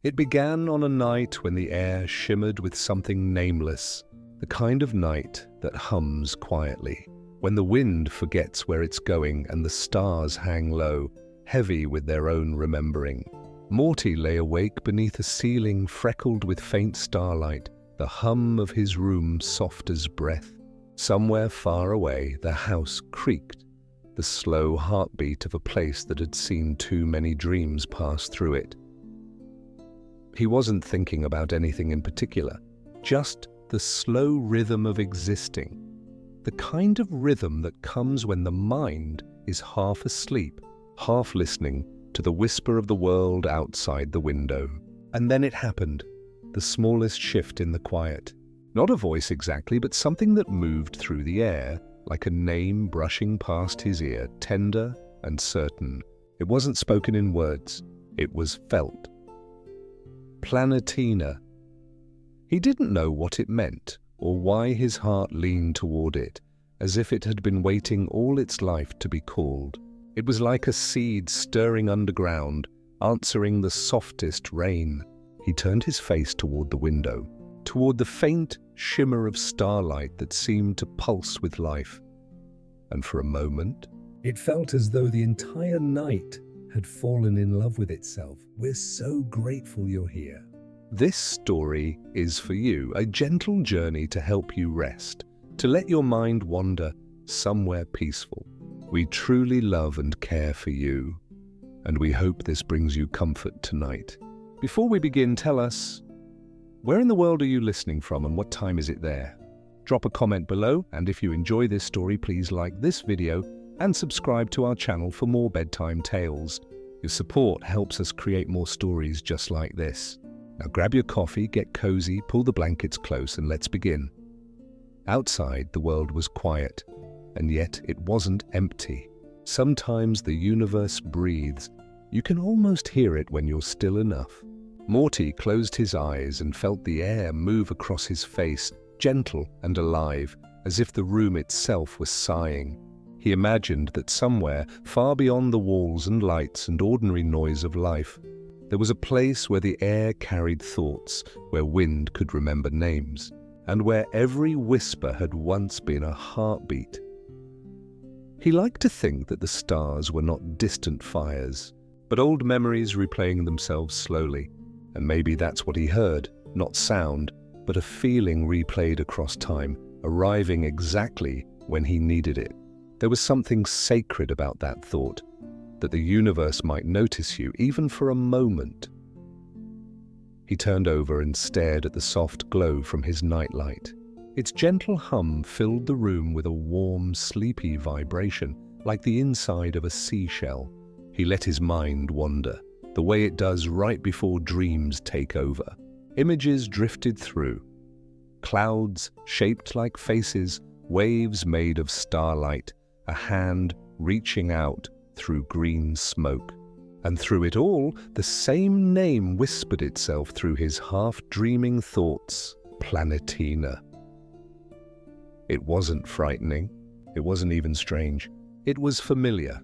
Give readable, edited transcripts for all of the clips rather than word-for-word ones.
It began on a night when the air shimmered with something nameless, the kind of night that hums quietly, when the wind forgets where it's going and the stars hang low, heavy with their own remembering. Morty lay awake beneath a ceiling freckled with faint starlight, the hum of his room soft as breath. Somewhere far away, the house creaked, the slow heartbeat of a place that had seen too many dreams pass through it. He wasn't thinking about anything in particular, just the slow rhythm of existing, the kind of rhythm that comes when the mind is half asleep, half listening to the whisper of the world outside the window. And then it happened, the smallest shift in the quiet. Not a voice exactly, but something that moved through the air, like a name brushing past his ear, tender and certain. It wasn't spoken in words, it was felt. Planetina. He didn't know what it meant, or why his heart leaned toward it, as if it had been waiting all its life to be called. It was like a seed stirring underground, answering the softest rain. He turned his face toward the window, toward the faint shimmer of starlight that seemed to pulse with life. And for a moment, it felt as though the entire night had fallen in love with itself. We're so grateful you're here. This story is for you, a gentle journey to help you rest, to let your mind wander somewhere peaceful. We truly love and care for you, and we hope this brings you comfort tonight. Before we begin, tell us, where in the world are you listening from and what time is it there? Drop a comment below, and if you enjoy this story, please like this video and subscribe to our channel for more bedtime tales. Your support helps us create more stories just like this. Now grab your coffee, get cozy, pull the blankets close, and let's begin. Outside, the world was quiet, and yet it wasn't empty. Sometimes the universe breathes. You can almost hear it when you're still enough. Morty closed his eyes and felt the air move across his face, gentle and alive, as if the room itself was sighing. He imagined that somewhere, far beyond the walls and lights and ordinary noise of life, there was a place where the air carried thoughts, where wind could remember names, and where every whisper had once been a heartbeat. He liked to think that the stars were not distant fires, but old memories replaying themselves slowly, and maybe that's what he heard, not sound, but a feeling replayed across time, arriving exactly when he needed it. There was something sacred about that thought, that the universe might notice you, even for a moment. He turned over and stared at the soft glow from his nightlight. Its gentle hum filled the room with a warm, sleepy vibration, like the inside of a seashell. He let his mind wander, the way it does right before dreams take over. Images drifted through. Clouds shaped like faces, waves made of starlight, a hand reaching out through green smoke. And through it all, the same name whispered itself through his half-dreaming thoughts, Planetina. It wasn't frightening. It wasn't even strange. It was familiar,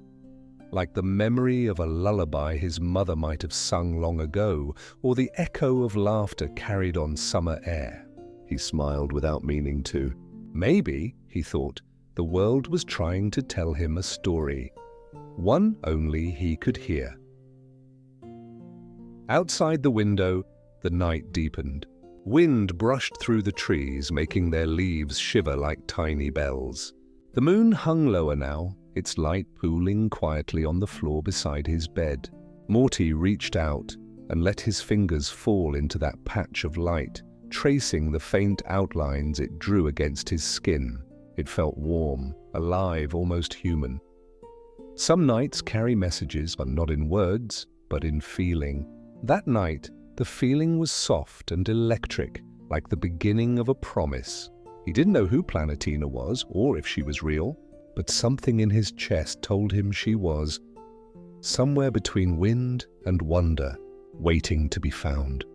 like the memory of a lullaby his mother might have sung long ago, or the echo of laughter carried on summer air. He smiled without meaning to. Maybe, he thought, the world was trying to tell him a story, one only he could hear. Outside the window, the night deepened. Wind brushed through the trees, making their leaves shiver like tiny bells. The moon hung lower now, its light pooling quietly on the floor beside his bed. Morty reached out and let his fingers fall into that patch of light, tracing the faint outlines it drew against his skin. It felt warm, alive, almost human. Some nights carry messages, but not in words, but in feeling. That night, the feeling was soft and electric, like the beginning of a promise. He didn't know who Planetina was, or if she was real, but something in his chest told him she was, somewhere between wind and wonder, waiting to be found.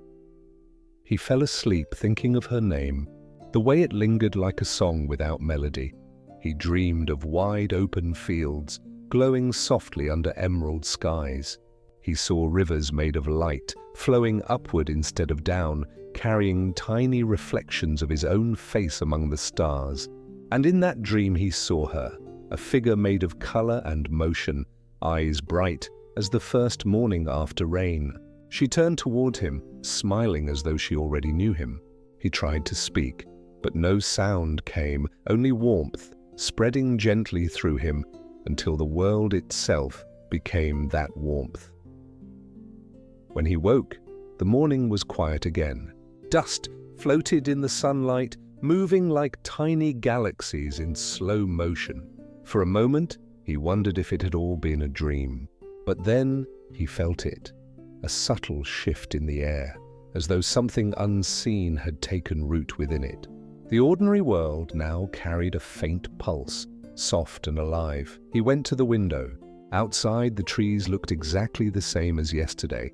He fell asleep thinking of her name, the way it lingered like a song without melody. He dreamed of wide open fields, glowing softly under emerald skies. He saw rivers made of light, flowing upward instead of down, carrying tiny reflections of his own face among the stars. And in that dream he saw her, a figure made of color and motion, eyes bright as the first morning after rain. She turned toward him, smiling as though she already knew him. He tried to speak, but no sound came, only warmth, spreading gently through him until the world itself became that warmth. When he woke, the morning was quiet again. Dust floated in the sunlight, moving like tiny galaxies in slow motion. For a moment, he wondered if it had all been a dream. But then he felt it, a subtle shift in the air, as though something unseen had taken root within it. The ordinary world now carried a faint pulse, soft and alive. He went to the window. Outside, the trees looked exactly the same as yesterday.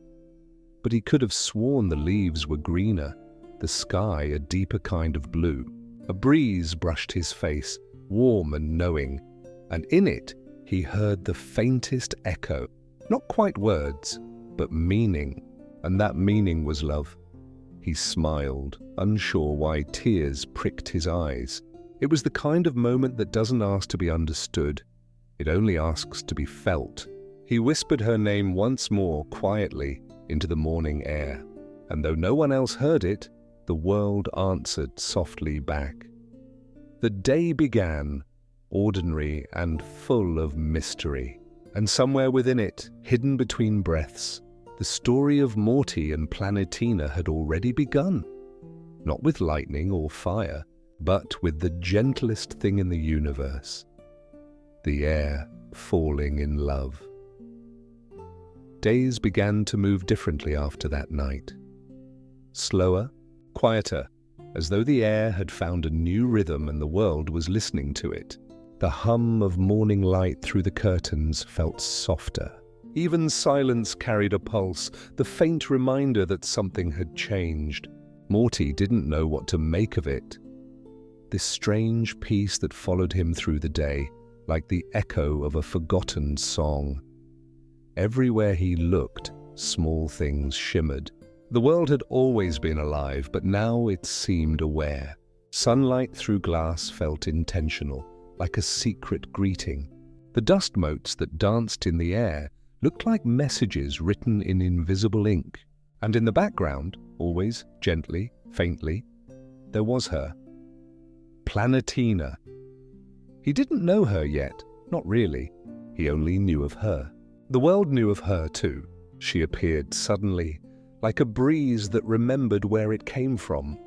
But he could have sworn the leaves were greener, the sky a deeper kind of blue. A breeze brushed his face, warm and knowing, and in it he heard the faintest echo, not quite words, but meaning, and that meaning was love. He smiled, unsure why tears pricked his eyes. It was the kind of moment that doesn't ask to be understood, it only asks to be felt. He whispered her name once more quietly into the morning air, and though no one else heard it, the world answered softly back. The day began, ordinary and full of mystery, and somewhere within it, hidden between breaths, the story of Morty and Planetina had already begun. Not with lightning or fire, but with the gentlest thing in the universe, the air falling in love. Days began to move differently after that night. Slower, quieter, as though the air had found a new rhythm and the world was listening to it. The hum of morning light through the curtains felt softer. Even silence carried a pulse, the faint reminder that something had changed. Morty didn't know what to make of it. This strange peace that followed him through the day, like the echo of a forgotten song. Everywhere he looked, small things shimmered. The world had always been alive, but now it seemed aware. Sunlight through glass felt intentional, like a secret greeting. The dust motes that danced in the air looked like messages written in invisible ink. And in the background, always gently, faintly, there was her. Planetina. He didn't know her yet, not really. He only knew of her. The world knew of her too. She appeared suddenly, like a breeze that remembered where it came from.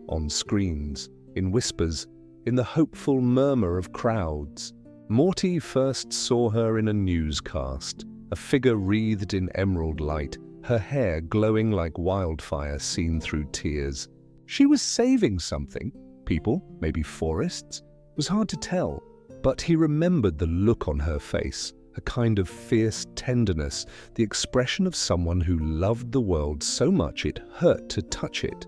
On screens, in whispers, in the hopeful murmur of crowds. Morty first saw her in a newscast, a figure wreathed in emerald light, her hair glowing like wildfire seen through tears. She was saving something. People, maybe forests. It was hard to tell, but he remembered the look on her face, a kind of fierce tenderness, the expression of someone who loved the world so much it hurt to touch it.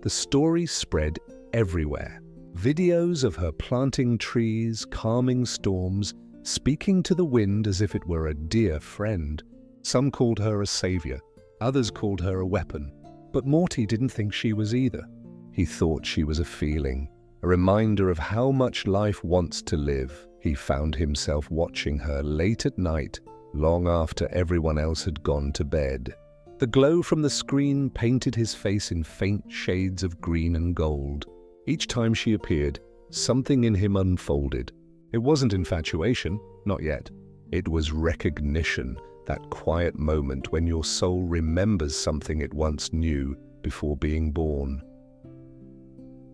The story spread everywhere. Videos of her planting trees, calming storms, speaking to the wind as if it were a dear friend. Some called her a savior, others called her a weapon. But Morty didn't think she was either. He thought she was a feeling, a reminder of how much life wants to live. He found himself watching her late at night, long after everyone else had gone to bed. The glow from the screen painted his face in faint shades of green and gold. Each time she appeared, something in him unfolded. It wasn't infatuation, not yet. It was recognition, that quiet moment when your soul remembers something it once knew before being born.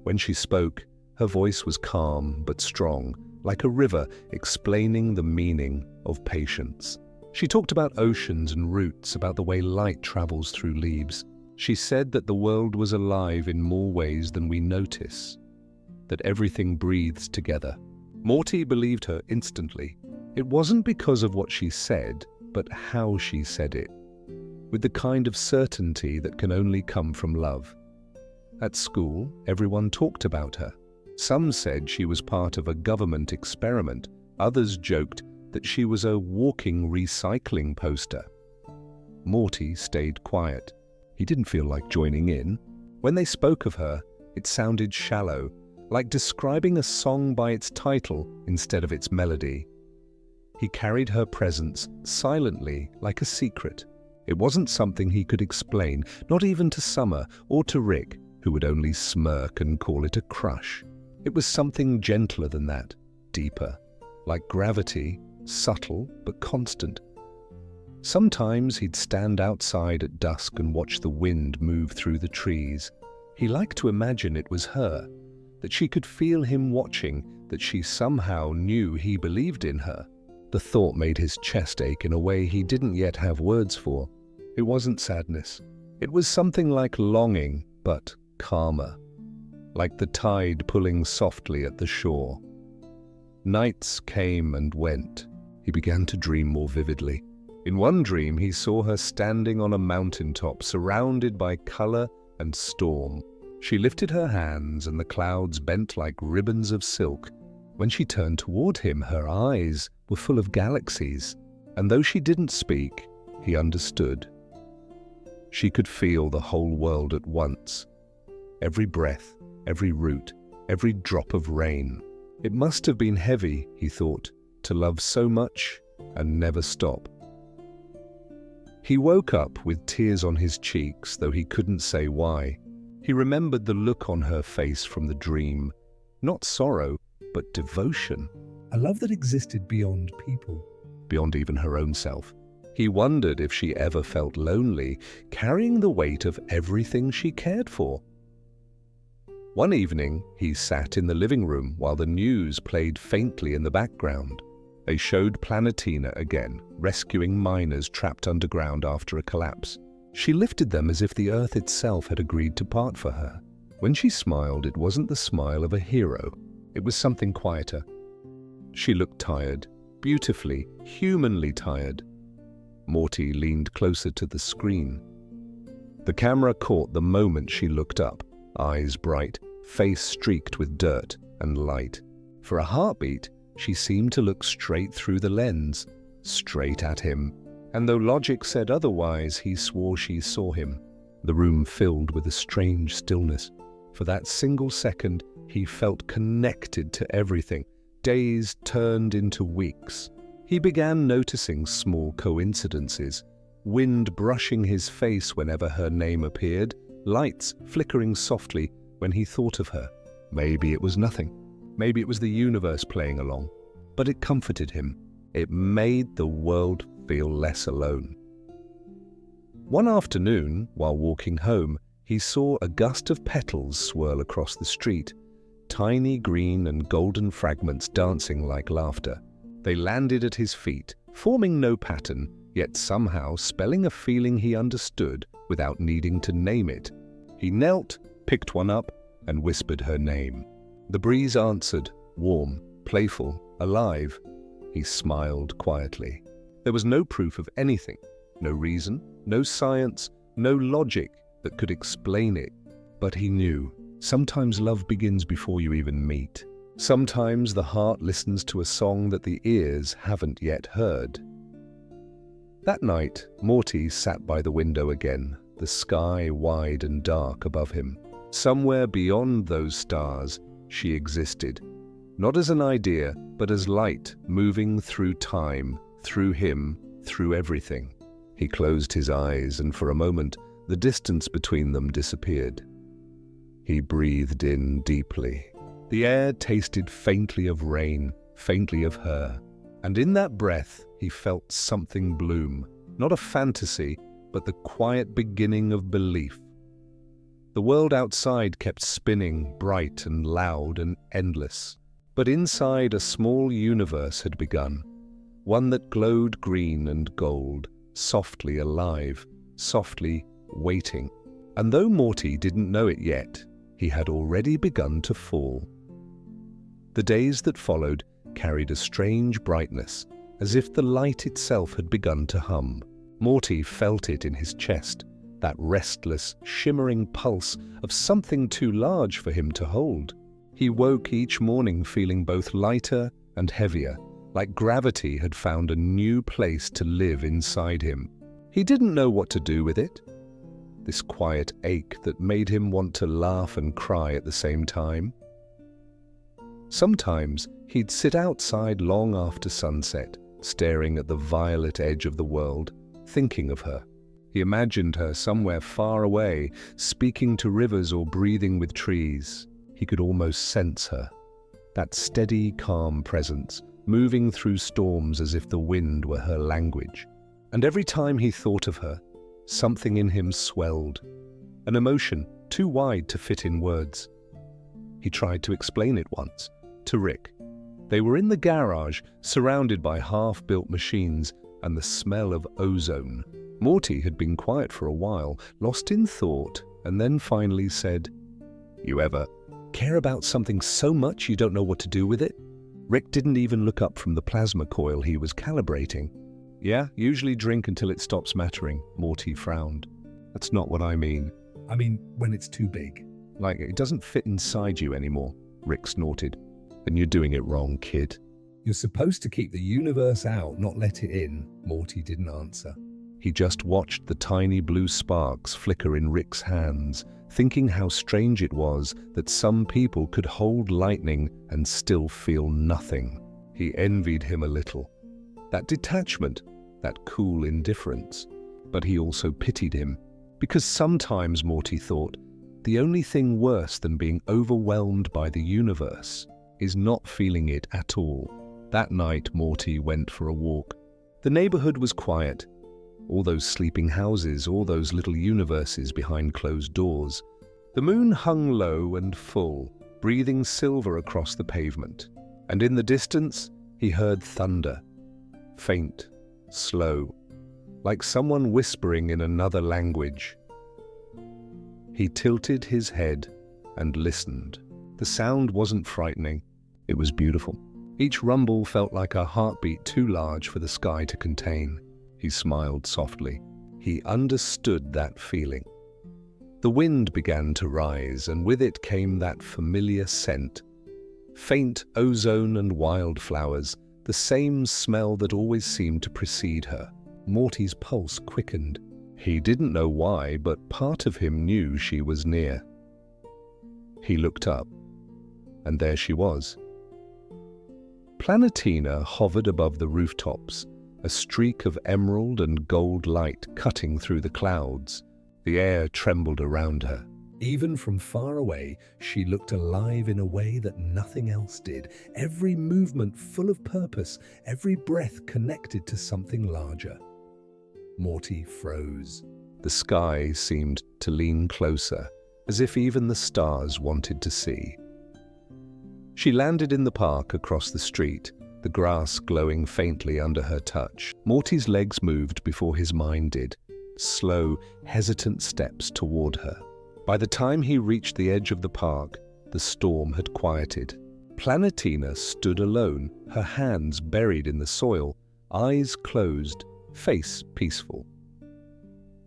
When she spoke, her voice was calm but strong, like a river explaining the meaning of patience. She talked about oceans and roots, about the way light travels through leaves. She said that the world was alive in more ways than we notice, that everything breathes together. Morty believed her instantly. It wasn't because of what she said, but how she said it, with the kind of certainty that can only come from love. At school, everyone talked about her. Some said she was part of a government experiment. Others joked that she was a walking recycling poster. Morty stayed quiet. He didn't feel like joining in. When they spoke of her, it sounded shallow, like describing a song by its title instead of its melody. He carried her presence silently, like a secret. It wasn't something he could explain, not even to Summer or to Rick, who would only smirk and call it a crush. It was something gentler than that, deeper, like gravity, subtle but constant. Sometimes he'd stand outside at dusk and watch the wind move through the trees. He liked to imagine it was her, that she could feel him watching, that she somehow knew he believed in her. The thought made his chest ache in a way he didn't yet have words for. It wasn't sadness. It was something like longing, but calmer, like the tide pulling softly at the shore. Nights came and went. He began to dream more vividly. In one dream, he saw her standing on a mountaintop, surrounded by color and storm. She lifted her hands, and the clouds bent like ribbons of silk. When she turned toward him, her eyes were full of galaxies, and though she didn't speak, he understood. She could feel the whole world at once. Every breath, every root, every drop of rain. It must have been heavy, he thought, to love so much and never stop. He woke up with tears on his cheeks, though he couldn't say why. He remembered the look on her face from the dream. Not sorrow, but devotion. A love that existed beyond people, beyond even her own self. He wondered if she ever felt lonely, carrying the weight of everything she cared for. One evening, he sat in the living room while the news played faintly in the background. They showed Planetina again, rescuing miners trapped underground after a collapse. She lifted them as if the earth itself had agreed to part for her. When she smiled, it wasn't the smile of a hero. It was something quieter. She looked tired, beautifully, humanly tired. Morty leaned closer to the screen. The camera caught the moment she looked up, eyes bright, face streaked with dirt and light. For a heartbeat, she seemed to look straight through the lens, straight at him. And though logic said otherwise, he swore she saw him. The room filled with a strange stillness. For that single second, he felt connected to everything. Days turned into weeks. He began noticing small coincidences. Wind brushing his face whenever her name appeared, lights flickering softly when he thought of her. Maybe it was nothing. Maybe it was the universe playing along. But it comforted him. It made the world feel less alone. One afternoon, while walking home, he saw a gust of petals swirl across the street, tiny green and golden fragments dancing like laughter. They landed at his feet, forming no pattern, yet somehow spelling a feeling he understood without needing to name it. He knelt, picked one up, and whispered her name. The breeze answered, warm, playful, alive. He smiled quietly. There was no proof of anything, no reason, no science, no logic that could explain it. But he knew, sometimes love begins before you even meet. Sometimes the heart listens to a song that the ears haven't yet heard. That night, Morty sat by the window again, the sky wide and dark above him. Somewhere beyond those stars, she existed, not as an idea, but as light moving through time, through him, through everything. He closed his eyes, and for a moment, the distance between them disappeared. He breathed in deeply. The air tasted faintly of rain, faintly of her. And in that breath, he felt something bloom. Not a fantasy, but the quiet beginning of belief. The world outside kept spinning, bright and loud and endless. But inside, a small universe had begun. One that glowed green and gold, softly alive, softly waiting. And though Morty didn't know it yet, he had already begun to fall. The days that followed carried a strange brightness, as if the light itself had begun to hum. Morty felt it in his chest, that restless, shimmering pulse of something too large for him to hold. He woke each morning feeling both lighter and heavier, like gravity had found a new place to live inside him. He didn't know what to do with it. This quiet ache that made him want to laugh and cry at the same time. Sometimes he'd sit outside long after sunset, staring at the violet edge of the world, thinking of her. He imagined her somewhere far away, speaking to rivers or breathing with trees. He could almost sense her, that steady, calm presence, moving through storms as if the wind were her language. And every time he thought of her, something in him swelled, an emotion too wide to fit in words. He tried to explain it once, to Rick. They were in the garage, surrounded by half-built machines and the smell of ozone. Morty had been quiet for a while, lost in thought, and then finally said, "You ever care about something so much you don't know what to do with it?" Rick didn't even look up from the plasma coil he was calibrating. "Yeah, usually drink until it stops mattering," Morty frowned. "That's not what I mean. I mean, when it's too big. Like, it doesn't fit inside you anymore," Rick snorted. "Then you're doing it wrong, kid." "You're supposed to keep the universe out, not let it in," Morty didn't answer. He just watched the tiny blue sparks flicker in Rick's hands, thinking how strange it was that some people could hold lightning and still feel nothing. He envied him a little. That detachment, that cool indifference. But he also pitied him, because sometimes, Morty thought, the only thing worse than being overwhelmed by the universe is not feeling it at all. That night, Morty went for a walk. The neighborhood was quiet. All those sleeping houses, all those little universes behind closed doors. The moon hung low and full, breathing silver across the pavement. And in the distance, he heard thunder. Faint, slow, like someone whispering in another language. He tilted his head and listened. The sound wasn't frightening. It was beautiful. Each rumble felt like a heartbeat too large for the sky to contain. He smiled softly. He understood that feeling. The wind began to rise, and with it came that familiar scent. Faint ozone and wildflowers, the same smell that always seemed to precede her. Morty's pulse quickened. He didn't know why, but part of him knew she was near. He looked up, and there she was. Planetina hovered above the rooftops, a streak of emerald and gold light cutting through the clouds. The air trembled around her. Even from far away, she looked alive in a way that nothing else did. Every movement full of purpose, every breath connected to something larger. Morty froze. The sky seemed to lean closer, as if even the stars wanted to see. She landed in the park across the street, the grass glowing faintly under her touch. Morty's legs moved before his mind did, slow, hesitant steps toward her. By the time he reached the edge of the park, the storm had quieted. Planetina stood alone, her hands buried in the soil, eyes closed, face peaceful.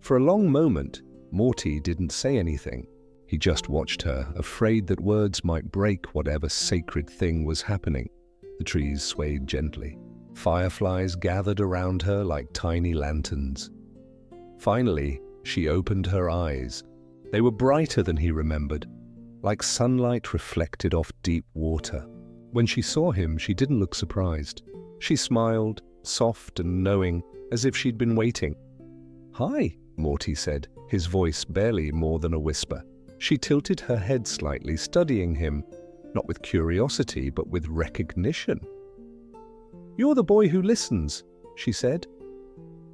For a long moment, Morty didn't say anything. He just watched her, afraid that words might break whatever sacred thing was happening. The trees swayed gently. Fireflies gathered around her like tiny lanterns. Finally, she opened her eyes. They were brighter than he remembered, like sunlight reflected off deep water. When she saw him, she didn't look surprised. She smiled, soft and knowing, as if she'd been waiting. "Hi," Morty said, his voice barely more than a whisper. She tilted her head slightly, studying him, not with curiosity, but with recognition. "You're the boy who listens," she said.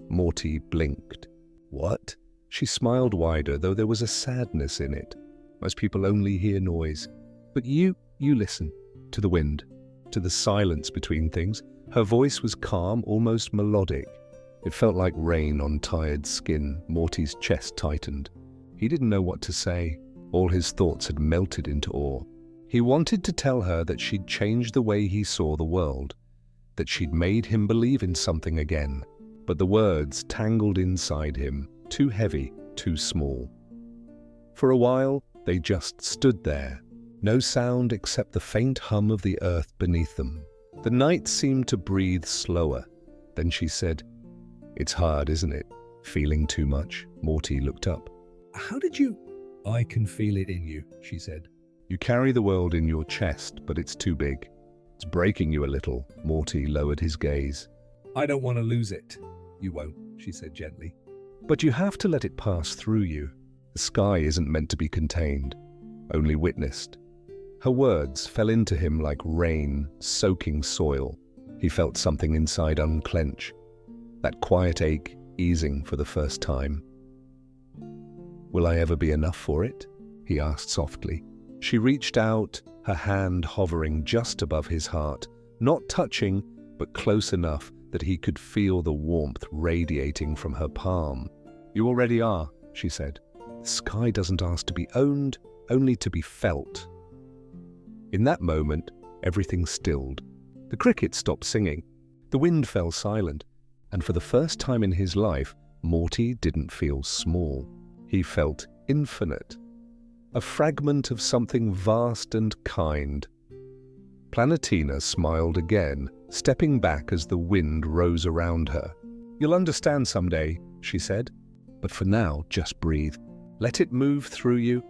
Morty blinked. "What?" She smiled wider, though there was a sadness in it. "Most people only hear noise. But you listen. To the wind, to the silence between things." Her voice was calm, almost melodic. It felt like rain on tired skin. Morty's chest tightened. He didn't know what to say. All his thoughts had melted into awe. He wanted to tell her that she'd changed the way he saw the world, that she'd made him believe in something again. But the words tangled inside him, too heavy, too small. For a while, they just stood there, no sound except the faint hum of the earth beneath them. The night seemed to breathe slower. Then she said, "It's hard, isn't it? Feeling too much? Morty looked up. How did you? I can feel it in you, she said. You carry the world in your chest, but it's too big. It's breaking you a little. Morty lowered his gaze. I don't want to lose it. You won't, she said gently. But you have to let it pass through you. The sky isn't meant to be contained, only witnessed. Her words fell into him like rain soaking soil. He felt something inside unclench, that quiet ache easing for the first time. Will I ever be enough for it? He asked softly. She reached out, her hand hovering just above his heart, not touching, but close enough that he could feel the warmth radiating from her palm. You already are, she said. The sky doesn't ask to be owned, only to be felt. In that moment, everything stilled. The crickets stopped singing. The wind fell silent. And for the first time in his life, Morty didn't feel small. He felt infinite. A fragment of something vast and kind. Planetina smiled again, stepping back as the wind rose around her. You'll understand someday, she said. But for now, just breathe. Let it move through you.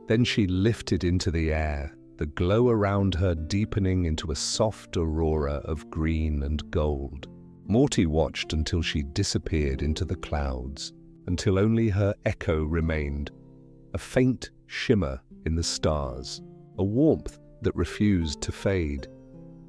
Then she lifted into the air, the glow around her deepening into a soft aurora of green and gold. Morty watched until she disappeared into the clouds, until only her echo remained, a faint shimmer in the stars, a warmth that refused to fade.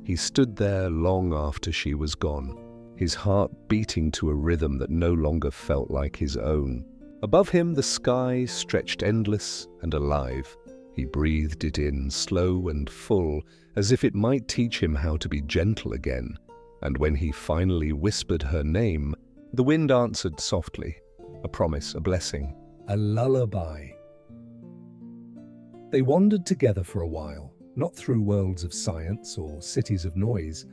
He stood there long after she was gone, his heart beating to a rhythm that no longer felt like his own. Above him, the sky stretched endless and alive. He breathed it in, slow and full, as if it might teach him how to be gentle again. And when he finally whispered her name, the wind answered softly, a promise, a blessing, a lullaby. They wandered together for a while, not through worlds of science or cities of noise,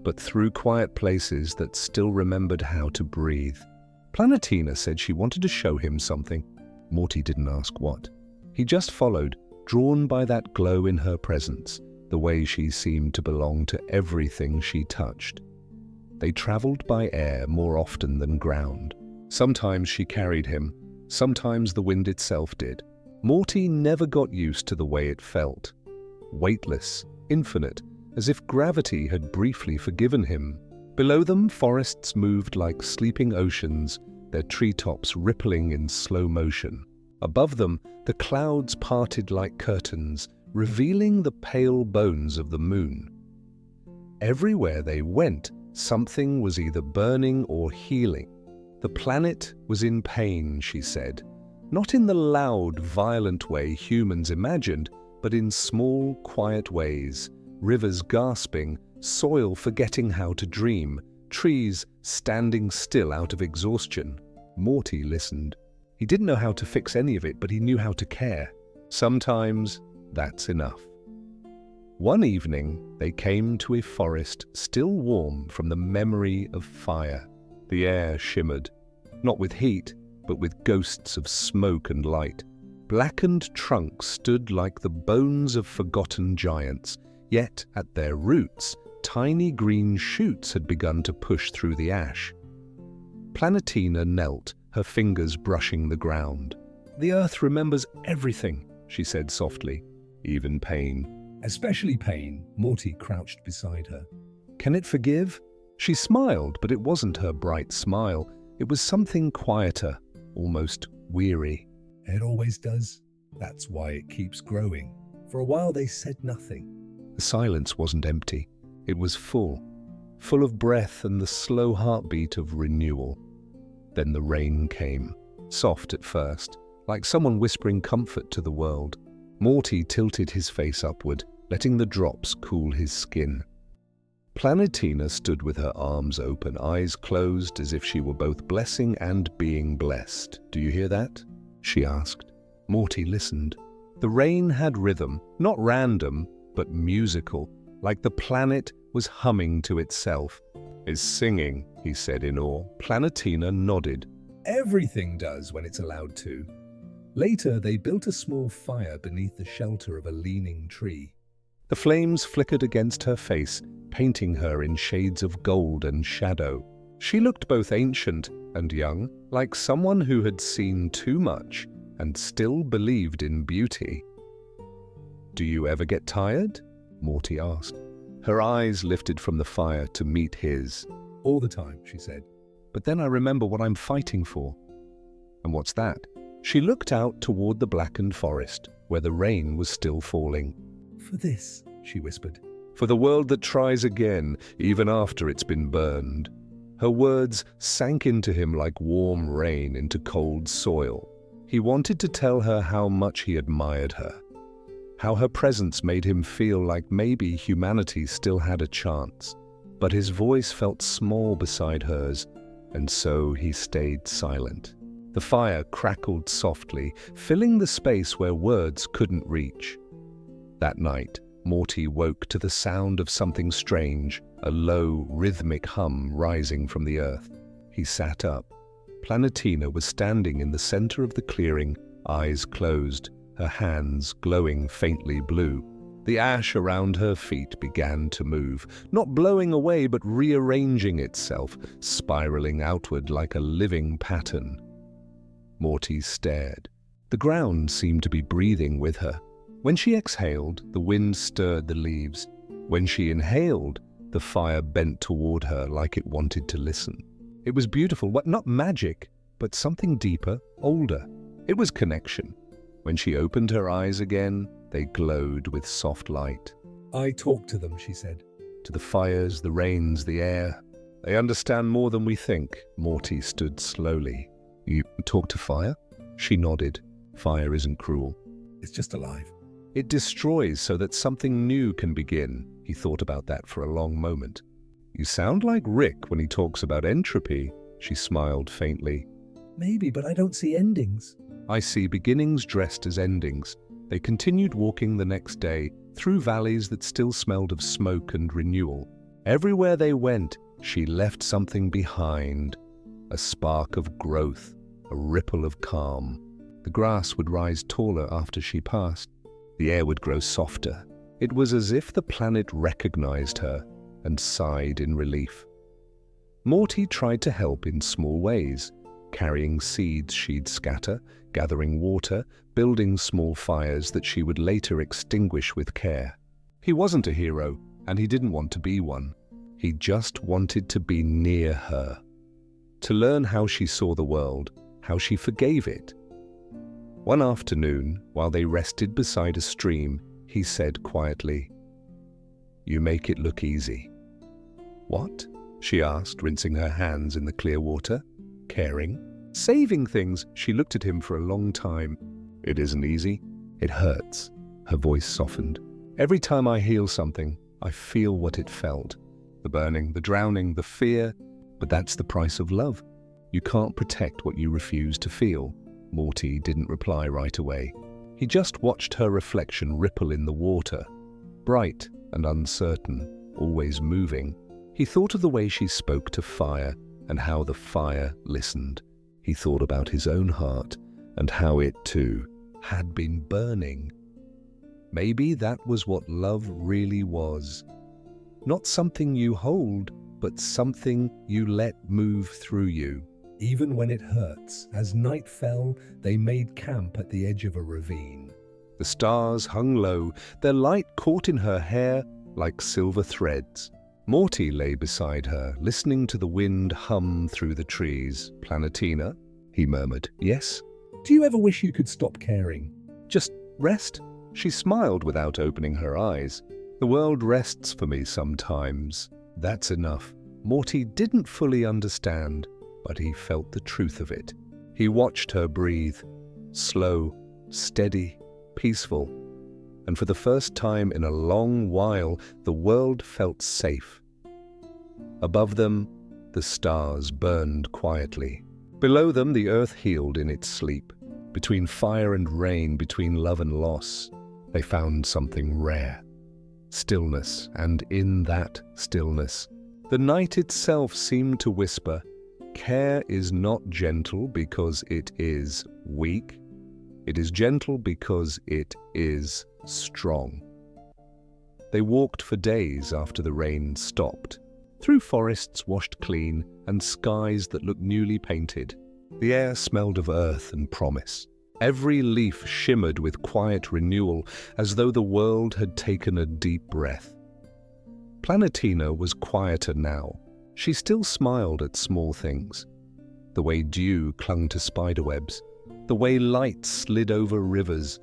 but through quiet places that still remembered how to breathe. Planetina said she wanted to show him something. Morty didn't ask what. He just followed, drawn by that glow in her presence, the way she seemed to belong to everything she touched. They traveled by air more often than ground. Sometimes she carried him, sometimes the wind itself did. Morty never got used to the way it felt. Weightless, infinite, as if gravity had briefly forgiven him. Below them, forests moved like sleeping oceans, their treetops rippling in slow motion. Above them, the clouds parted like curtains, revealing the pale bones of the moon. Everywhere they went, something was either burning or healing. The planet was in pain, she said, not in the loud, violent way humans imagined, but in small, quiet ways, rivers gasping, soil forgetting how to dream, trees standing still out of exhaustion. Morty listened. He didn't know how to fix any of it, but he knew how to care. Sometimes that's enough. One evening, they came to a forest still warm from the memory of fire. The air shimmered, not with heat, but with ghosts of smoke and light. Blackened trunks stood like the bones of forgotten giants, yet at their roots, tiny green shoots had begun to push through the ash. Planetina knelt, her fingers brushing the ground. The earth remembers everything, she said softly, even pain. Especially pain. Morty crouched beside her. Can it forgive? She smiled, but it wasn't her bright smile. It was something quieter, almost weary. It always does. That's why it keeps growing. For a while they said nothing. The silence wasn't empty. It was full of breath and the slow heartbeat of renewal. Then the rain came, soft at first, like someone whispering comfort to the world. Morty tilted his face upward, letting the drops cool his skin. Planetina stood with her arms open, eyes closed as if she were both blessing and being blessed. Do you hear that? She asked. Morty listened. The rain had rhythm, not random, but musical, like the planet was humming to itself. Is singing, he said in awe. Planetina nodded. Everything does when it's allowed to. Later, they built a small fire beneath the shelter of a leaning tree. The flames flickered against her face, painting her in shades of gold and shadow. She looked both ancient and young, like someone who had seen too much and still believed in beauty. "Do you ever get tired?" Morty asked. Her eyes lifted from the fire to meet his. "All the time," she said. "But then I remember what I'm fighting for." "And what's that?" She looked out toward the blackened forest, where the rain was still falling. "For this," she whispered. "For the world that tries again, even after it's been burned." Her words sank into him like warm rain into cold soil. He wanted to tell her how much he admired her, how her presence made him feel like maybe humanity still had a chance. But his voice felt small beside hers, and so he stayed silent. The fire crackled softly, filling the space where words couldn't reach. That night, Morty woke to the sound of something strange, a low, rhythmic hum rising from the earth. He sat up. Planetina was standing in the center of the clearing, eyes closed, her hands glowing faintly blue. The ash around her feet began to move, not blowing away but rearranging itself, spiraling outward like a living pattern. Morty stared. The ground seemed to be breathing with her. When she exhaled, the wind stirred the leaves. When she inhaled, the fire bent toward her like it wanted to listen. It was beautiful, not magic, but something deeper, older. It was connection. When she opened her eyes again, they glowed with soft light. "I talk to them," she said. "To the fires, the rains, the air. They understand more than we think." Morty stood slowly. "You talk to fire?" She nodded. "Fire isn't cruel. "It's just alive." It destroys so that something new can begin." He thought about that for a long moment. "You sound like Rick when he talks about entropy." She smiled faintly. "Maybe, but I don't see endings." "I see beginnings dressed as endings." They continued walking the next day, through valleys that still smelled of smoke and renewal. Everywhere they went, she left something behind. A spark of growth, a ripple of calm. The grass would rise taller after she passed. The air would grow softer. It was as if the planet recognized her and sighed in relief. Morty tried to help in small ways, carrying seeds she'd scatter, gathering water, building small fires that she would later extinguish with care. He wasn't a hero, and he didn't want to be one. He just wanted to be near her, to learn how she saw the world, how she forgave it. One afternoon, while they rested beside a stream, he said quietly, "You make it look easy." "What?" she asked, rinsing her hands in the clear water. "Caring? Saving things." She looked at him for a long time. "It isn't easy. It hurts." Her voice softened. "Every time I heal something, I feel what it felt. The burning, the drowning, the fear. But that's the price of love. You can't protect what you refuse to feel." Morty didn't reply right away. He just watched her reflection ripple in the water, bright and uncertain, always moving. He thought of the way she spoke to fire and how the fire listened. He thought about his own heart and how it, too, had been burning. Maybe that was what love really was. Not something you hold, but something you let move through you. Even when it hurts, as night fell, they made camp at the edge of a ravine. The stars hung low, their light caught in her hair like silver threads. Morty lay beside her, listening to the wind hum through the trees. "Planetina?" he murmured. "Yes?" "Do you ever wish you could stop caring?" "Just rest?" She smiled without opening her eyes. "The world rests for me sometimes. That's enough." Morty didn't fully understand, but he felt the truth of it. He watched her breathe, slow, steady, peaceful. And for the first time in a long while, the world felt safe. Above them, the stars burned quietly. Below them, the earth healed in its sleep. Between fire and rain, between love and loss, they found something rare. Stillness, and in that stillness, the night itself seemed to whisper, "Care is not gentle because it is weak. It is gentle because it is strong." They walked for days after the rain stopped. through forests washed clean and skies that looked newly painted. The air smelled of earth and promise. Every leaf shimmered with quiet renewal, as though the world had taken a deep breath. Planetina was quieter now. She still smiled at small things. The way dew clung to spiderwebs, the way light slid over rivers.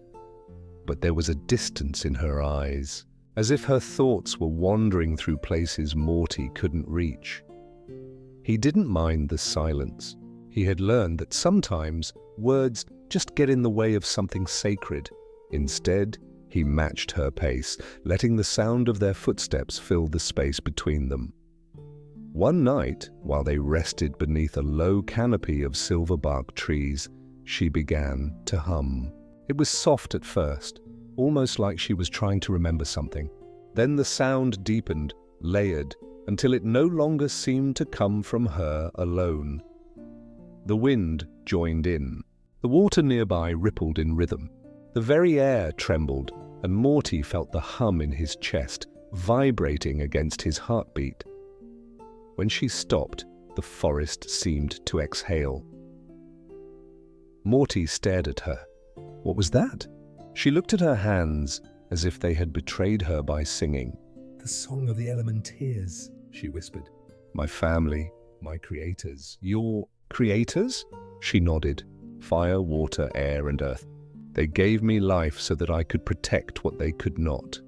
But there was a distance in her eyes, as if her thoughts were wandering through places Morty couldn't reach. He didn't mind the silence. He had learned that sometimes words just get in the way of something sacred. Instead, he matched her pace, letting the sound of their footsteps fill the space between them. One night, while they rested beneath a low canopy of silver-bark trees, she began to hum. It was soft at first, almost like she was trying to remember something. Then the sound deepened, layered, until it no longer seemed to come from her alone. The wind joined in. The water nearby rippled in rhythm. The very air trembled, and Morty felt the hum in his chest, vibrating against his heartbeat. When she stopped, the forest seemed to exhale. Morty stared at her. What was that? She looked at her hands, as if they had betrayed her by singing. The song of the Elementeers, she whispered. My family, my creators. Your creators? She nodded. Fire, water, air, and earth. They gave me life so that I could protect what they could not.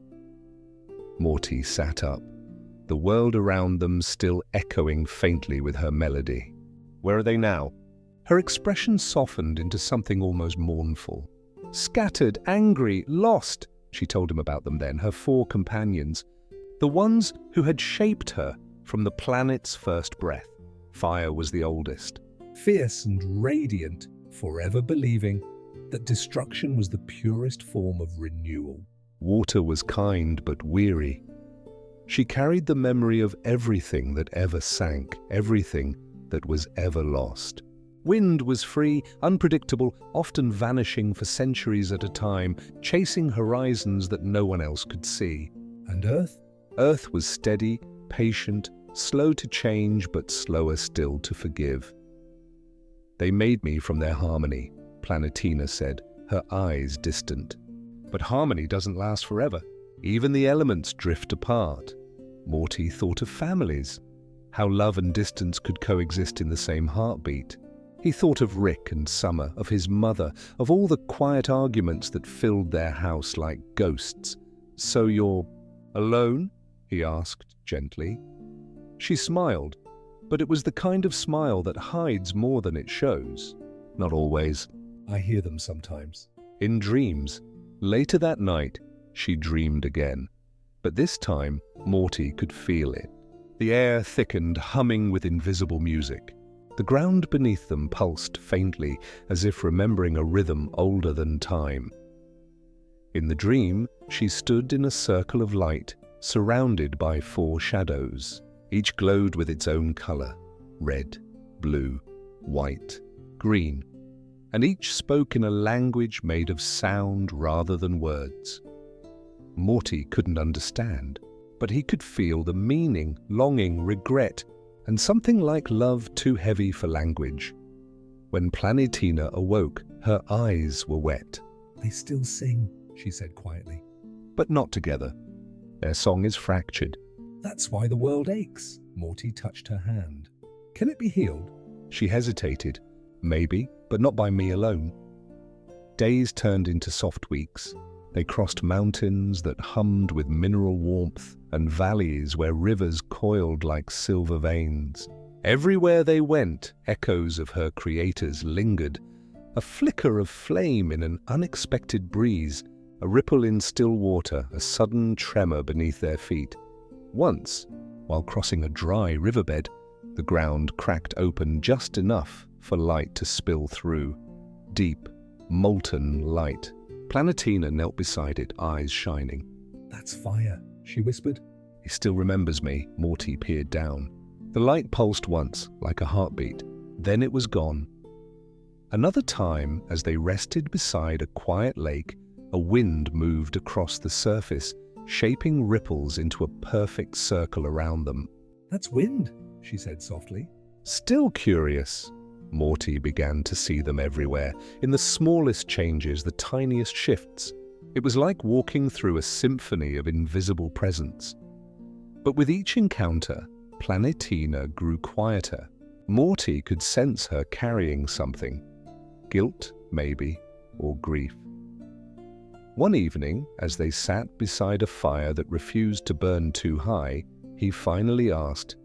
Morty sat up, the world around them still echoing faintly with her melody. Where are they now? Her expression softened into something almost mournful. Scattered, angry, lost, she told him about them then, her 4 companions. The ones who had shaped her from the planet's first breath. Fire was the oldest. Fierce and radiant, forever believing that destruction was the purest form of renewal. Water was kind but weary. She carried the memory of everything that ever sank, everything that was ever lost. Wind was free, unpredictable, often vanishing for centuries at a time, chasing horizons that no one else could see. And Earth? Earth was steady, patient, slow to change but slower still to forgive. They made me from their harmony, Planetina said, her eyes distant. But harmony doesn't last forever. Even the elements drift apart. Morty thought of families, how love and distance could coexist in the same heartbeat. He thought of Rick and Summer, of his mother, of all the quiet arguments that filled their house like ghosts. So you're alone? He asked gently. She smiled, but it was the kind of smile that hides more than it shows. Not always. I hear them sometimes. In dreams. Later that night, she dreamed again. But this time, Morty could feel it. The air thickened, humming with invisible music. The ground beneath them pulsed faintly, as if remembering a rhythm older than time. In the dream, she stood in a circle of light, surrounded by 4 shadows. Each glowed with its own color, red, blue, white, green, and each spoke in a language made of sound rather than words. Morty couldn't understand, but he could feel the meaning, longing, regret, and something like love too heavy for language. When Planetina awoke, her eyes were wet. They still sing, she said quietly. But not together. Their song is fractured. That's why the world aches. Morty touched her hand. Can it be healed? She hesitated. Maybe, but not by me alone. Days turned into soft weeks. They crossed mountains that hummed with mineral warmth and valleys where rivers coiled like silver veins. Everywhere they went, echoes of her creators lingered. A flicker of flame in an unexpected breeze, a ripple in still water, a sudden tremor beneath their feet. Once, while crossing a dry riverbed, the ground cracked open just enough for light to spill through. Deep, molten light. Planetina knelt beside it, eyes shining. That's fire, she whispered. He still remembers me. Morty peered down. The light pulsed once, like a heartbeat. Then it was gone. Another time, as they rested beside a quiet lake, a wind moved across the surface, shaping ripples into a perfect circle around them. That's wind, she said softly. Still curious, Morty began to see them everywhere, in the smallest changes, the tiniest shifts. It was like walking through a symphony of invisible presence. But with each encounter, Planetina grew quieter. Morty could sense her carrying something. Guilt, maybe, or grief. One evening, as they sat beside a fire that refused to burn too high, he finally asked,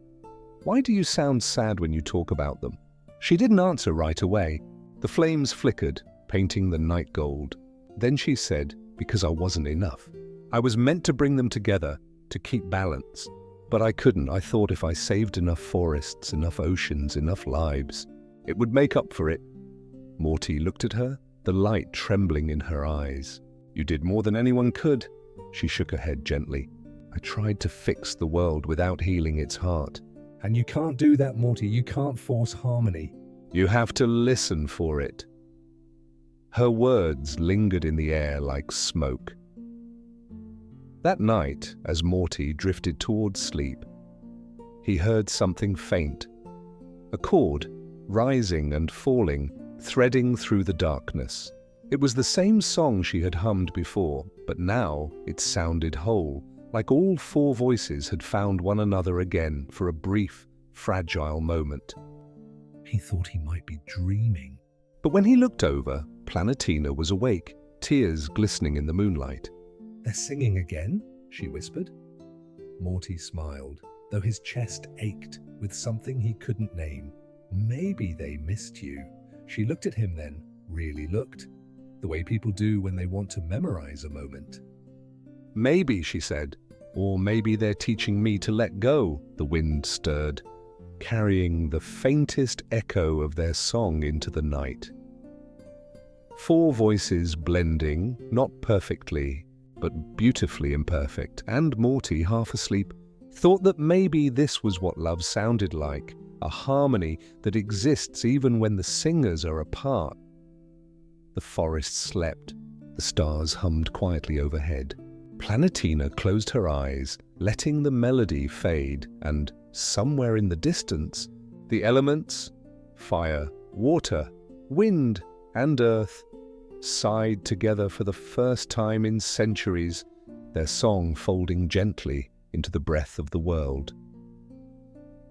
"Why do you sound sad when you talk about them?" She didn't answer right away. The flames flickered, painting the night gold. Then she said, "Because I wasn't enough. I was meant to bring them together, to keep balance. But I couldn't. I thought if I saved enough forests, enough oceans, enough lives, it would make up for it." Morty looked at her, the light trembling in her eyes. "You did more than anyone could." She shook her head gently. "I tried to fix the world without healing its heart." And you can't do that, Morty. You can't force harmony. "You have to listen for it." Her words lingered in the air like smoke. That night, as Morty drifted towards sleep, he heard something faint. A chord, rising and falling, threading through the darkness. It was the same song she had hummed before, but now it sounded whole, like all four voices had found one another again for a brief, fragile moment. He thought he might be dreaming. But when he looked over, Planetina was awake, tears glistening in the moonlight. "They're singing again?" she whispered. Morty smiled, though his chest ached with something he couldn't name. "Maybe they missed you." She looked at him then, really looked, the way people do when they want to memorize a moment. "Maybe," she said, "or maybe they're teaching me to let go." The wind stirred, carrying the faintest echo of their song into the night. Four voices blending, not perfectly, but beautifully imperfect, and Morty, half asleep, thought that maybe this was what love sounded like, a harmony that exists even when the singers are apart. The forest slept. The stars hummed quietly overhead. Planetina closed her eyes, letting the melody fade, and somewhere in the distance, the elements, fire, water, wind, and earth, sighed together for the first time in centuries, their song folding gently into the breath of the world.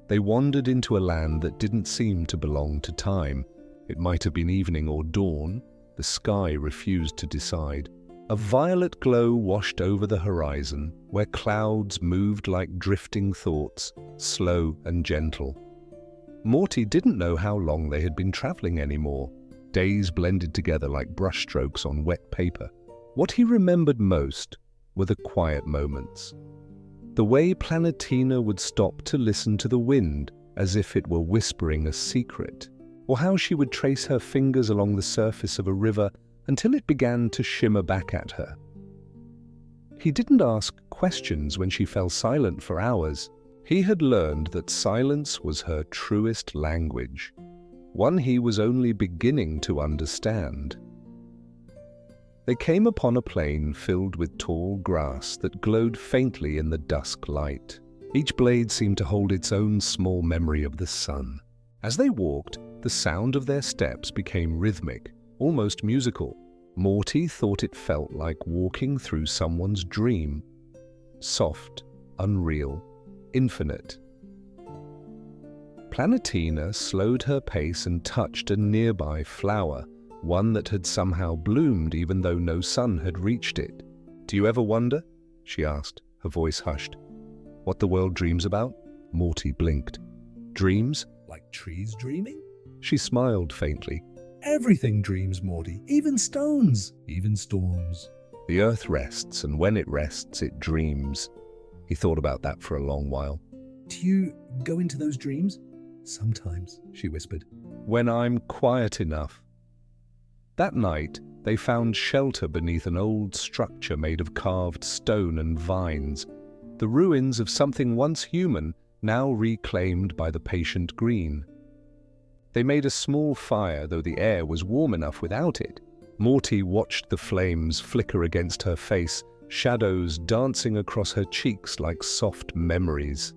They wandered into a land that didn't seem to belong to time. It might have been evening or dawn. The sky refused to decide. A violet glow washed over the horizon, where clouds moved like drifting thoughts, slow and gentle. Morty didn't know how long they had been traveling anymore. Days blended together like brushstrokes on wet paper. What he remembered most were the quiet moments. The way Planetina would stop to listen to the wind as if it were whispering a secret, or how she would trace her fingers along the surface of a river until it began to shimmer back at her. He didn't ask questions when she fell silent for hours. He had learned that silence was her truest language, one he was only beginning to understand. They came upon a plain filled with tall grass that glowed faintly in the dusk light. Each blade seemed to hold its own small memory of the sun. As they walked, the sound of their steps became rhythmic, almost musical. Morty thought it felt like walking through someone's dream. Soft, unreal, infinite. Planetina slowed her pace and touched a nearby flower, one that had somehow bloomed even though no sun had reached it. "Do you ever wonder," she asked, her voice hushed, "what the world dreams about?" Morty blinked. "Dreams?" "Like trees dreaming?" She smiled faintly. "Everything dreams, Morty. Even stones. Even storms." "The earth rests, and when it rests, it dreams." He thought about that for a long while. "Do you go into those dreams?" "Sometimes," she whispered. "When I'm quiet enough." That night, they found shelter beneath an old structure made of carved stone and vines, the ruins of something once human, now reclaimed by the patient green. They made a small fire, though the air was warm enough without it. Morty watched the flames flicker against her face, shadows dancing across her cheeks like soft memories.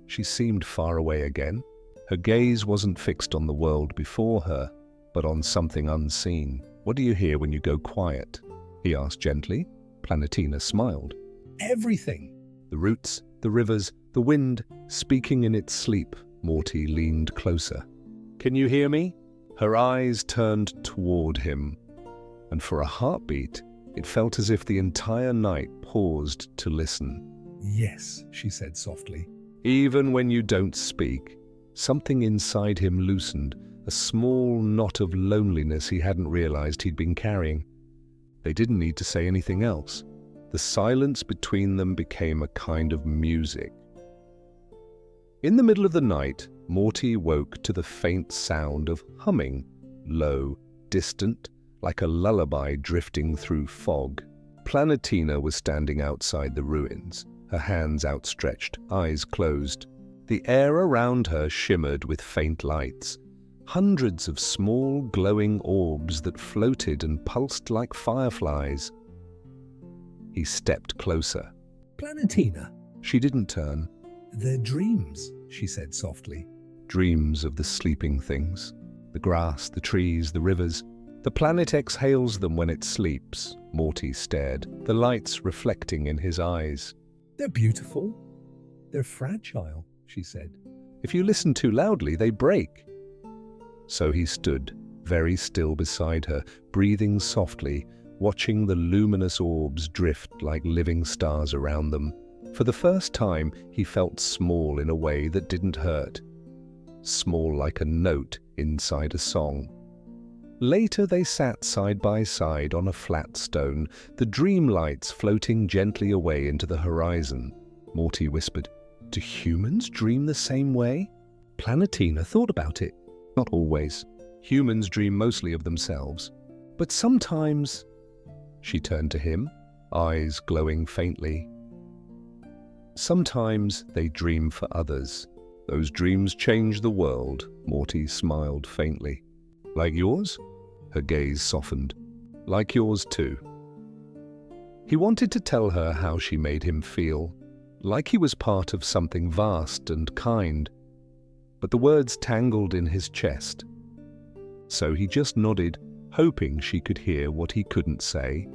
She seemed far away again. Her gaze wasn't fixed on the world before her, but on something unseen. "What do you hear when you go quiet?" he asked gently. Planetina smiled. Everything. The roots, the rivers, the wind, speaking in its sleep. Morty leaned closer. "Can you hear me?" Her eyes turned toward him, and for a heartbeat, it felt as if the entire night paused to listen. "Yes," she said softly. Even when you don't speak, something inside him loosened, a small knot of loneliness he hadn't realized he'd been carrying. They didn't need to say anything else. The silence between them became a kind of music. In the middle of the night, Morty woke to the faint sound of humming, low, distant, like a lullaby drifting through fog. Planetina was standing outside the ruins, her hands outstretched, eyes closed. The air around her shimmered with faint lights, hundreds of small glowing orbs that floated and pulsed like fireflies. He stepped closer. "Planetina." She didn't turn. "They're dreams," she said softly. Dreams of the sleeping things. The grass, the trees, the rivers. The planet exhales them when it sleeps. Morty stared, the lights reflecting in his eyes. "They're beautiful. They're fragile," she said. "If you listen too loudly, they break." So he stood, very still beside her, breathing softly, watching the luminous orbs drift like living stars around them. For the first time, he felt small in a way that didn't hurt. Small like a note inside a song. Later they sat side by side on a flat stone, the dream lights floating gently away into the horizon. Morty whispered, "Do humans dream the same way?" Planetina thought about it. Not always. Humans dream mostly of themselves. But sometimes... She turned to him, eyes glowing faintly. "Sometimes they dream for others. Those dreams change the world." Morty smiled faintly. "Like yours?" Her gaze softened. "Like yours too." He wanted to tell her how she made him feel, like he was part of something vast and kind, but the words tangled in his chest. So he just nodded, hoping she could hear what he couldn't say.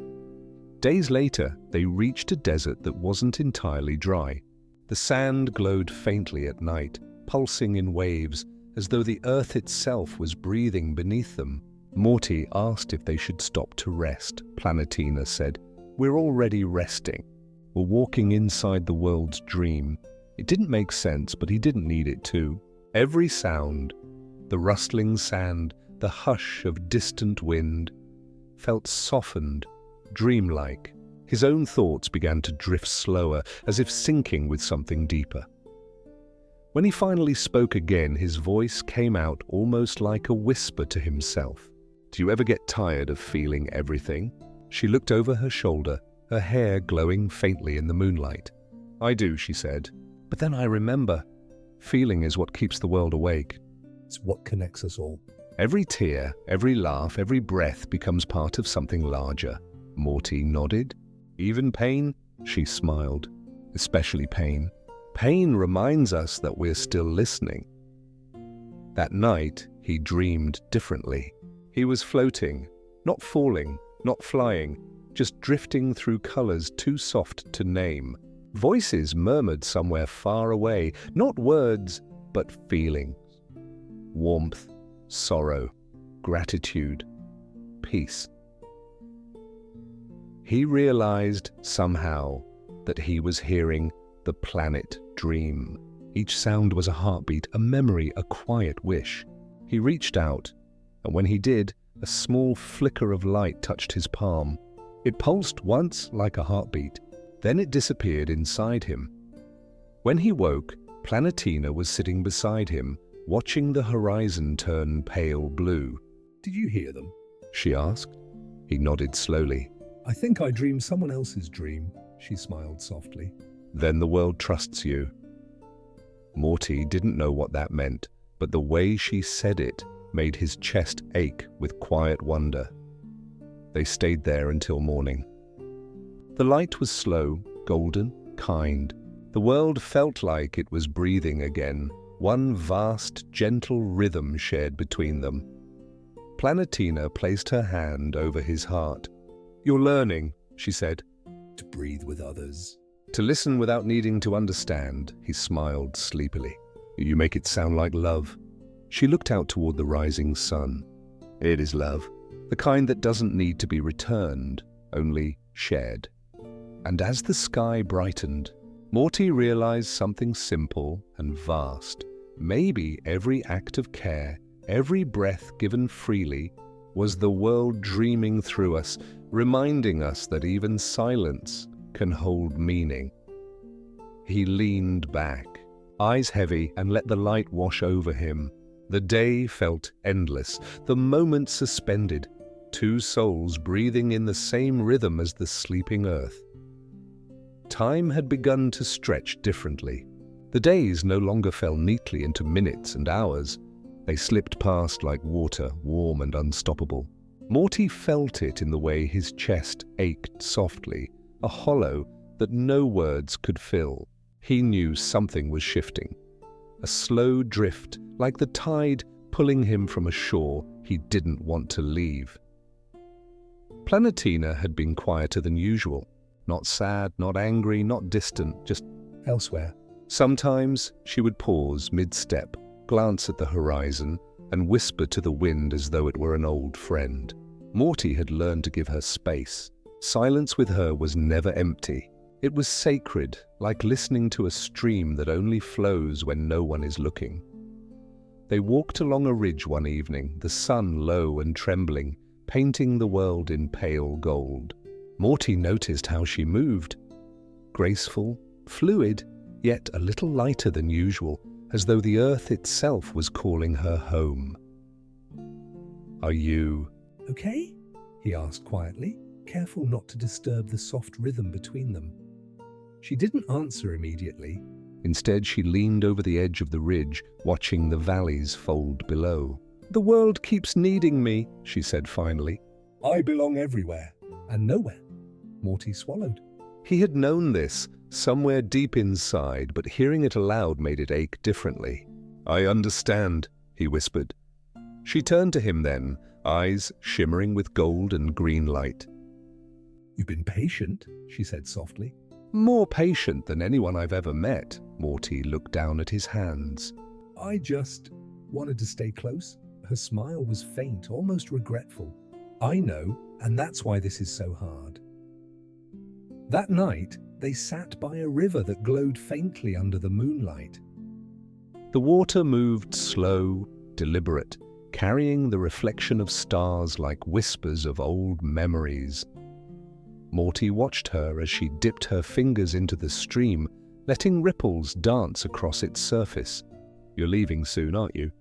Days later, they reached a desert that wasn't entirely dry. The sand glowed faintly at night, pulsing in waves, as though the earth itself was breathing beneath them. Morty asked if they should stop to rest. Planetina said, "We're already resting. We're walking inside the world's dream." It didn't make sense, but he didn't need it to. Every sound, the rustling sand, the hush of distant wind, felt softened, dreamlike. His own thoughts began to drift slower, as if sinking with something deeper. When he finally spoke again, his voice came out almost like a whisper to himself. "Do you ever get tired of feeling everything?" She looked over her shoulder, her hair glowing faintly in the moonlight. "I do," she said. "But then I remember, feeling is what keeps the world awake." "It's what connects us all." "Every tear, every laugh, every breath becomes part of something larger." Morty nodded. "Even pain?" She smiled. "Especially pain. Pain reminds us that we're still listening." That night, he dreamed differently. He was floating, not falling, not flying, just drifting through colors too soft to name. Voices murmured somewhere far away, not words, but feelings. Warmth, sorrow, gratitude, peace. He realized somehow that he was hearing the planet dream. Each sound was a heartbeat, a memory, a quiet wish. He reached out, and when he did, a small flicker of light touched his palm. It pulsed once like a heartbeat, then it disappeared inside him. When he woke, Planetina was sitting beside him, watching the horizon turn pale blue. "Did you hear them?" she asked. He nodded slowly. "I think I dreamed someone else's dream," she smiled softly. "Then the world trusts you." Morty didn't know what that meant, but the way she said it made his chest ache with quiet wonder. They stayed there until morning. The light was slow, golden, kind. The world felt like it was breathing again, one vast, gentle rhythm shared between them. Planetina placed her hand over his heart. "You're learning," she said. To breathe with others. "To listen without needing to understand," he smiled sleepily. "You make it sound like love." She looked out toward the rising sun. "It is love. The kind that doesn't need to be returned, only shared." And as the sky brightened, Morty realized something simple and vast. Maybe every act of care, every breath given freely, was the world dreaming through us, reminding us that even silence can hold meaning. He leaned back, eyes heavy, and let the light wash over him. The day felt endless, the moments suspended, two souls breathing in the same rhythm as the sleeping earth. Time had begun to stretch differently. The days no longer fell neatly into minutes and hours. They slipped past like water, warm and unstoppable. Morty felt it in the way his chest ached softly, a hollow that no words could fill. He knew something was shifting. A slow drift, like the tide pulling him from a shore he didn't want to leave. Planetina had been quieter than usual. Not sad, not angry, not distant, just elsewhere. Sometimes she would pause mid-step, glance at the horizon, and whisper to the wind as though it were an old friend. Morty had learned to give her space. Silence with her was never empty. It was sacred, like listening to a stream that only flows when no one is looking. They walked along a ridge one evening, the sun low and trembling, painting the world in pale gold. Morty noticed how she moved. Graceful, fluid, yet a little lighter than usual, as though the earth itself was calling her home. "Are you Okay?" he asked quietly, careful not to disturb the soft rhythm between them. She didn't answer immediately. Instead, she leaned over the edge of the ridge, watching the valleys fold below. "The world keeps needing me," she said finally. "I belong everywhere and nowhere." Morty swallowed. He had known this somewhere deep inside, but hearing it aloud made it ache differently. "I understand," he whispered. She turned to him then, eyes shimmering with gold and green light. "You've been patient," she said softly. "More patient than anyone I've ever met." Morty looked down at his hands. "I just wanted to stay close." Her smile was faint, almost regretful. "I know, and that's why this is so hard." That night, they sat by a river that glowed faintly under the moonlight. The water moved slow, deliberate, carrying the reflection of stars like whispers of old memories. Morty watched her as she dipped her fingers into the stream, letting ripples dance across its surface. "You're leaving soon, aren't you?"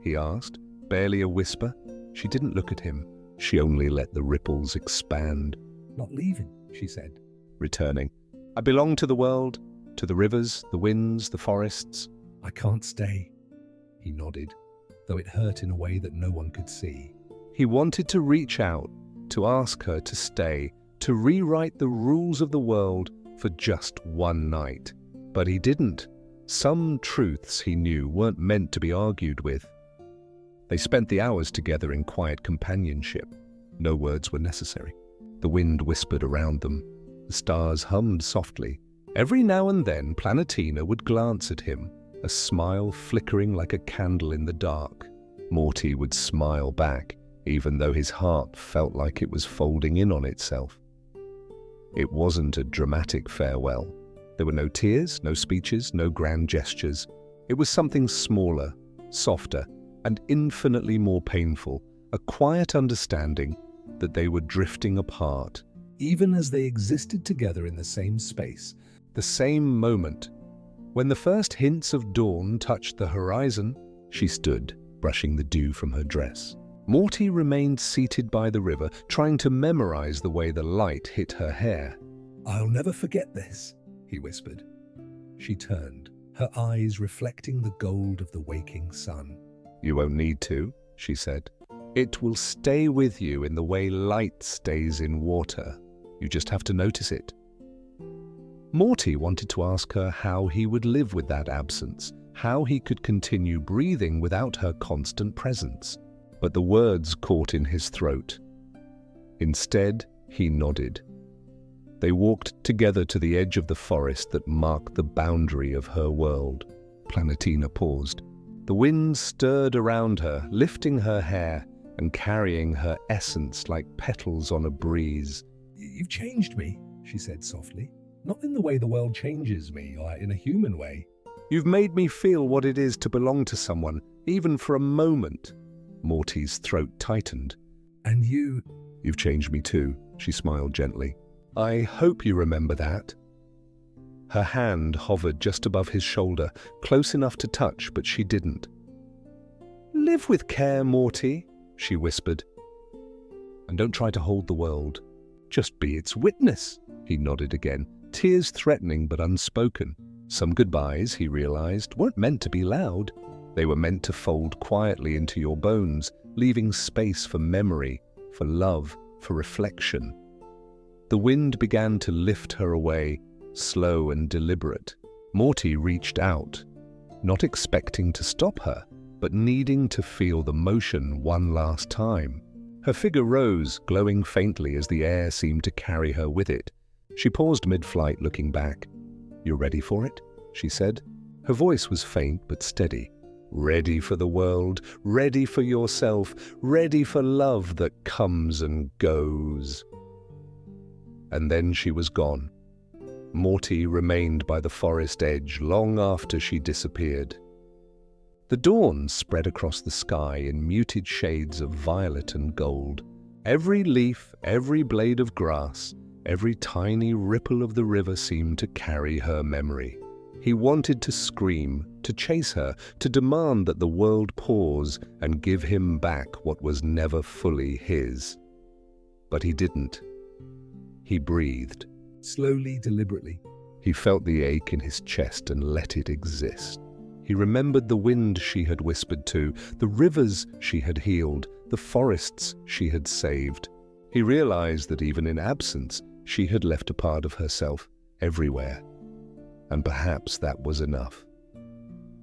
he asked, barely a whisper. She didn't look at him. She only let the ripples expand. "Not leaving," she said. Returning. "I belong to the world, to the rivers, the winds, the forests." "I can't stay." He nodded, though it hurt in a way that no one could see. He wanted to reach out, to ask her to stay, to rewrite the rules of the world for just one night. But he didn't. Some truths, he knew, weren't meant to be argued with. They spent the hours together in quiet companionship. No words were necessary. The wind whispered around them. The stars hummed softly. Every now and then, Planetina would glance at him, a smile flickering like a candle in the dark. Morty would smile back, even though his heart felt like it was folding in on itself. It wasn't a dramatic farewell. There were no tears, no speeches, no grand gestures. It was something smaller, softer, and infinitely more painful, a quiet understanding that they were drifting apart. Even as they existed together in the same space. The same moment. When the first hints of dawn touched the horizon, she stood, brushing the dew from her dress. Morty remained seated by the river, trying to memorize the way the light hit her hair. "I'll never forget this," he whispered. She turned, her eyes reflecting the gold of the waking sun. "You won't need to," she said. "It will stay with you in the way light stays in water. You just have to notice it." Morty wanted to ask her how he would live with that absence, how he could continue breathing without her constant presence. But the words caught in his throat. Instead, he nodded. They walked together to the edge of the forest that marked the boundary of her world. Planetina paused. The wind stirred around her, lifting her hair and carrying her essence like petals on a breeze. You've changed me, she said softly. Not in the way the world changes me, or in a human way. You've made me feel what it is to belong to someone, even for a moment. Morty's throat tightened. And you... You've changed me too, she smiled gently. I hope you remember that. Her hand hovered just above his shoulder, close enough to touch, but she didn't. Live with care, Morty, she whispered. And don't try to hold the world. Just be its witness, he nodded again, tears threatening but unspoken. Some goodbyes, he realized, weren't meant to be loud. They were meant to fold quietly into your bones, leaving space for memory, for love, for reflection. The wind began to lift her away, slow and deliberate. Morty reached out, not expecting to stop her, but needing to feel the motion one last time. Her figure rose, glowing faintly as the air seemed to carry her with it. She paused mid-flight, looking back. "You're ready for it?" she said. Her voice was faint but steady. Ready for the world, ready for yourself, ready for love that comes and goes. And then she was gone. Morty remained by the forest edge long after she disappeared. The dawn spread across the sky in muted shades of violet and gold. Every leaf, every blade of grass, every tiny ripple of the river seemed to carry her memory. He wanted to scream, to chase her, to demand that the world pause and give him back what was never fully his. But he didn't. He breathed. Slowly, deliberately. He felt the ache in his chest and let it exist. He remembered the wind she had whispered to, the rivers she had healed, the forests she had saved. He realized that even in absence, she had left a part of herself everywhere. And perhaps that was enough.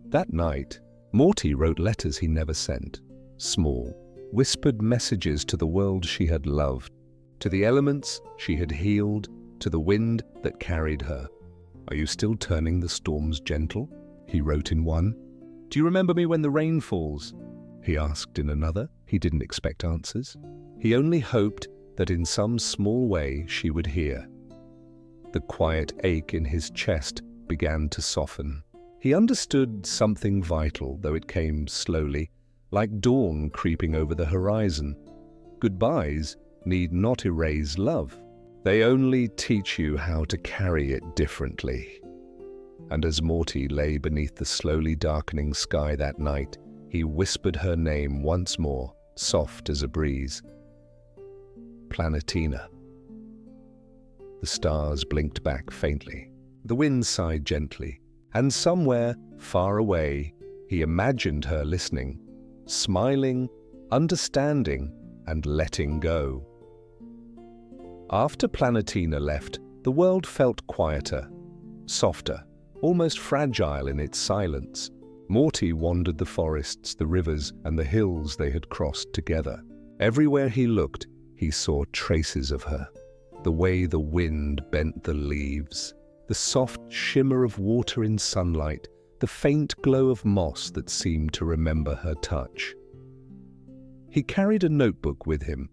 That night, Morty wrote letters he never sent, small, whispered messages to the world she had loved, to the elements she had healed, to the wind that carried her. "Are you still turning the storms gentle?" he wrote in one. "Do you remember me when the rain falls?" he asked in another. He didn't expect answers. He only hoped that in some small way she would hear. The quiet ache in his chest began to soften. He understood something vital, though it came slowly, like dawn creeping over the horizon. Goodbyes need not erase love. They only teach you how to carry it differently. And as Morty lay beneath the slowly darkening sky that night, he whispered her name once more, soft as a breeze. Planetina. The stars blinked back faintly. The wind sighed gently, and somewhere, far away, he imagined her listening, smiling, understanding, and letting go. After Planetina left, the world felt quieter, softer, almost fragile in its silence. Morty wandered the forests, the rivers, and the hills they had crossed together. Everywhere he looked, he saw traces of her. The way the wind bent the leaves, the soft shimmer of water in sunlight, the faint glow of moss that seemed to remember her touch. He carried a notebook with him,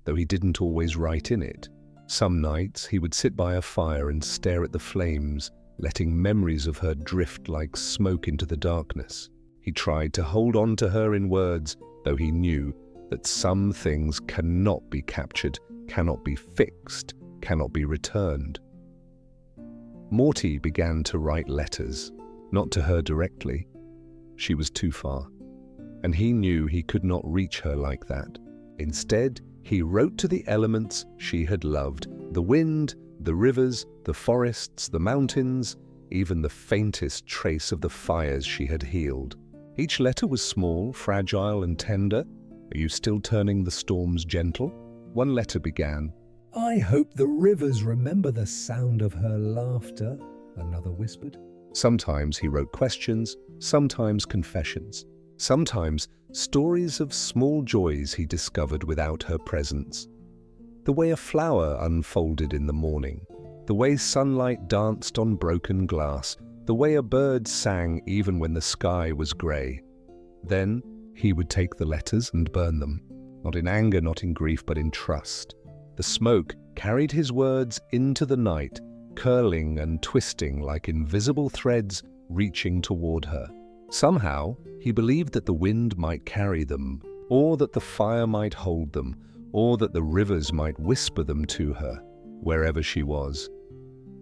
though he didn't always write in it. Some nights he would sit by a fire and stare at the flames, letting memories of her drift like smoke into the darkness. He tried to hold on to her in words, though he knew that some things cannot be captured, cannot be fixed, cannot be returned. Morty began to write letters, not to her directly. She was too far, and he knew he could not reach her like that. Instead, he wrote to the elements she had loved, the wind, the rivers, the forests, the mountains, even the faintest trace of the fires she had healed. Each letter was small, fragile, and tender. "Are you still turning the storms gentle?" One letter began, I hope the rivers remember the sound of her laughter, another whispered. Sometimes he wrote questions, sometimes confessions, sometimes stories of small joys he discovered without her presence. The way a flower unfolded in the morning, the way sunlight danced on broken glass, the way a bird sang even when the sky was grey. Then he would take the letters and burn them, not in anger, not in grief, but in trust. The smoke carried his words into the night, curling and twisting like invisible threads reaching toward her. Somehow, he believed that the wind might carry them, or that the fire might hold them, or that the rivers might whisper them to her, wherever she was.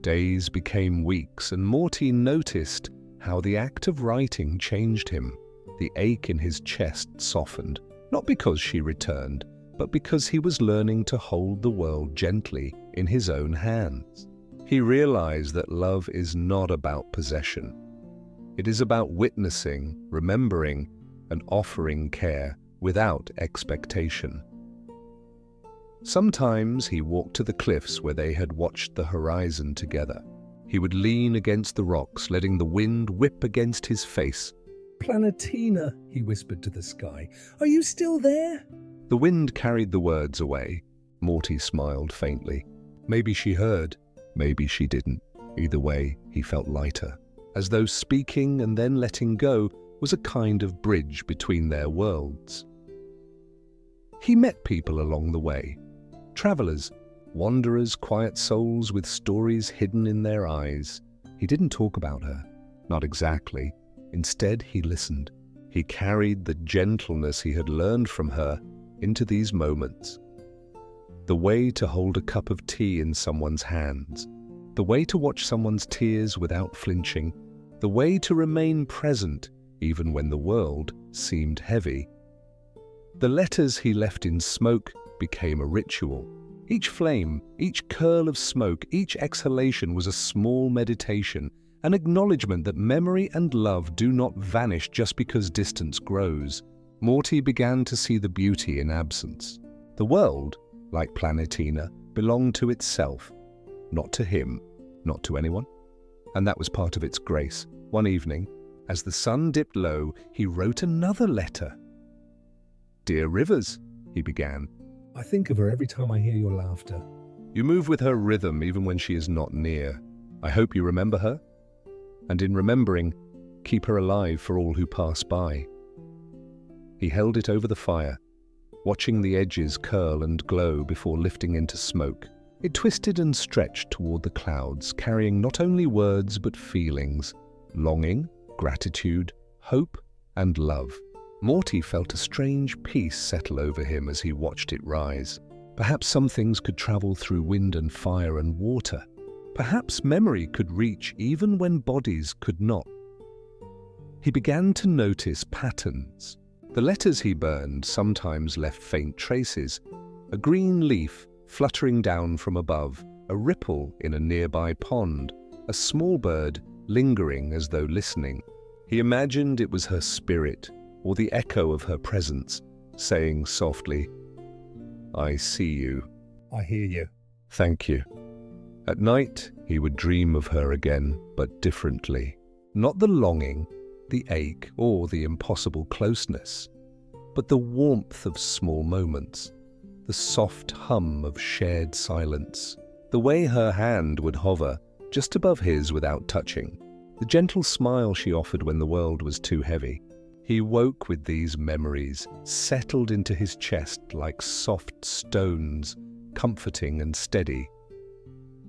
Days became weeks, and Morty noticed how the act of writing changed him. The ache in his chest softened, not because she returned, but because he was learning to hold the world gently in his own hands. He realized that love is not about possession. It is about witnessing, remembering, and offering care without expectation. Sometimes he walked to the cliffs where they had watched the horizon together. He would lean against the rocks, letting the wind whip against his face. Planetina, he whispered to the sky. Are you still there? The wind carried the words away. Morty smiled faintly. Maybe she heard, maybe she didn't. Either way, he felt lighter, as though speaking and then letting go was a kind of bridge between their worlds. He met people along the way. Travelers, wanderers, quiet souls with stories hidden in their eyes. He didn't talk about her. Not exactly. Instead, he listened. He carried the gentleness he had learned from her into these moments. The way to hold a cup of tea in someone's hands. The way to watch someone's tears without flinching. The way to remain present even when the world seemed heavy. The letters he left in smoke became a ritual. Each flame, each curl of smoke, each exhalation was a small meditation, an acknowledgement that memory and love do not vanish just because distance grows. Morty began to see the beauty in absence. The world, like Planetina, belonged to itself, not to him, not to anyone. And that was part of its grace. One evening, as the sun dipped low, he wrote another letter. "Dear Rivers," he began. I think of her every time I hear your laughter. You move with her rhythm even when she is not near. I hope you remember her. And in remembering, keep her alive for all who pass by. He held it over the fire, watching the edges curl and glow before lifting into smoke. It twisted and stretched toward the clouds, carrying not only words but feelings, longing, gratitude, hope, and love. Morty felt a strange peace settle over him as he watched it rise. Perhaps some things could travel through wind and fire and water. Perhaps memory could reach even when bodies could not. He began to notice patterns. The letters he burned sometimes left faint traces. A green leaf fluttering down from above, a ripple in a nearby pond, a small bird lingering as though listening. He imagined it was her spirit, or the echo of her presence, saying softly, "I see you. I hear you. Thank you." At night, he would dream of her again, but differently. Not the longing, the ache, or the impossible closeness, but the warmth of small moments, the soft hum of shared silence, the way her hand would hover just above his without touching, the gentle smile she offered when the world was too heavy. He woke with these memories, settled into his chest like soft stones, comforting and steady.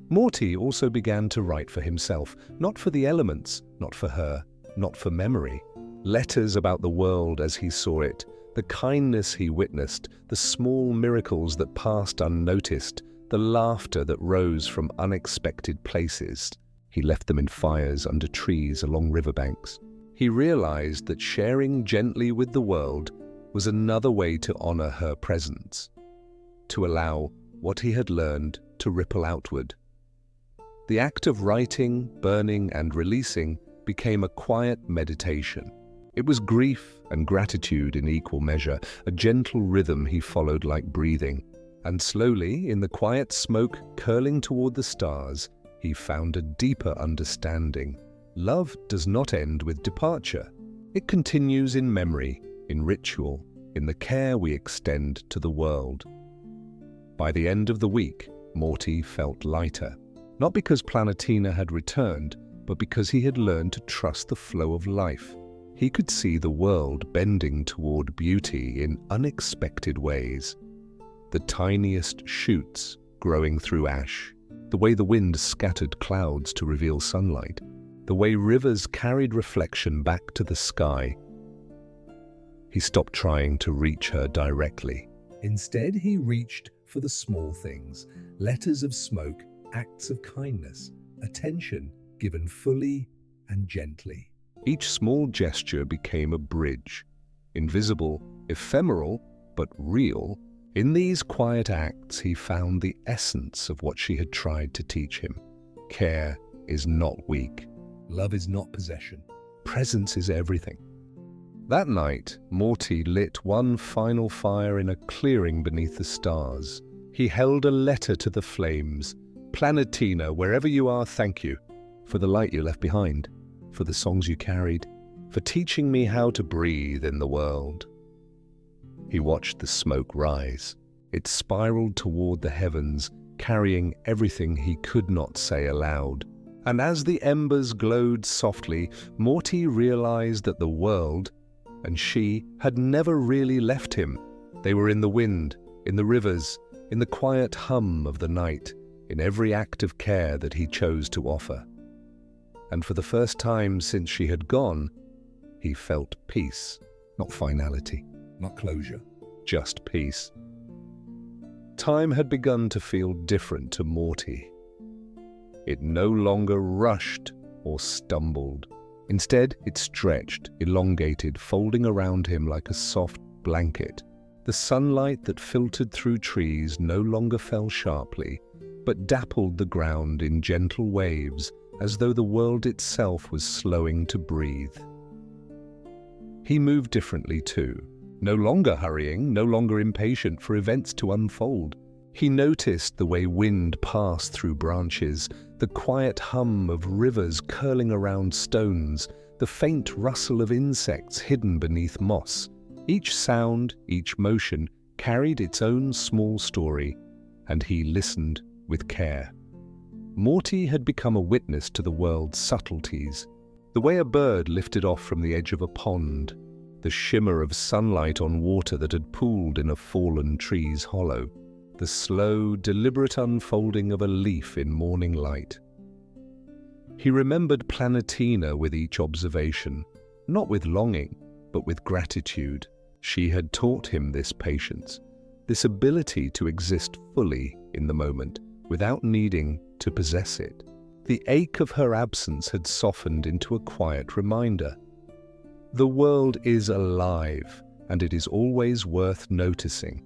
Morty also began to write for himself, not for the elements, not for her, not for memory. Letters about the world as he saw it, the kindness he witnessed, the small miracles that passed unnoticed, the laughter that rose from unexpected places. He left them in fires under trees along riverbanks. He realized that sharing gently with the world was another way to honor her presence, to allow what he had learned to ripple outward. The act of writing, burning, and releasing became a quiet meditation. It was grief and gratitude in equal measure, a gentle rhythm he followed like breathing. And slowly, in the quiet smoke curling toward the stars, he found a deeper understanding. Love does not end with departure. It continues in memory, in ritual, in the care we extend to the world. By the end of the week, Morty felt lighter. Not because Planetina had returned, but because he had learned to trust the flow of life. He could see the world bending toward beauty in unexpected ways. The tiniest shoots growing through ash, the way the wind scattered clouds to reveal sunlight, the way rivers carried reflection back to the sky. He stopped trying to reach her directly. Instead, he reached for the small things, letters of smoke, acts of kindness, attention given fully and gently. Each small gesture became a bridge, invisible, ephemeral, but real. In these quiet acts, he found the essence of what she had tried to teach him. Care is not weak. Love is not possession. Presence is everything. That night, Morty lit one final fire in a clearing beneath the stars. He held a letter to the flames. Planetina, wherever you are, thank you. For the light you left behind, for the songs you carried, for teaching me how to breathe in the world. He watched the smoke rise. It spiraled toward the heavens, carrying everything he could not say aloud. And as the embers glowed softly, Morty realized that the world and she had never really left him. They were in the wind, in the rivers, in the quiet hum of the night, in every act of care that he chose to offer. And for the first time since she had gone, he felt peace, not finality, not closure, just peace. Time had begun to feel different to Morty. It no longer rushed or stumbled. Instead, it stretched, elongated, folding around him like a soft blanket. The sunlight that filtered through trees no longer fell sharply, but dappled the ground in gentle waves, as though the world itself was slowing to breathe. He moved differently too, no longer hurrying, no longer impatient for events to unfold. He noticed the way wind passed through branches, the quiet hum of rivers curling around stones, the faint rustle of insects hidden beneath moss. Each sound, each motion carried its own small story, and he listened with care. Morty had become a witness to the world's subtleties. The way a bird lifted off from the edge of a pond, the shimmer of sunlight on water that had pooled in a fallen tree's hollow, the slow, deliberate unfolding of a leaf in morning light. He remembered Planetina with each observation, not with longing, but with gratitude. She had taught him this patience, this ability to exist fully in the moment, without needing to possess it. The ache of her absence had softened into a quiet reminder. The world is alive, and it is always worth noticing.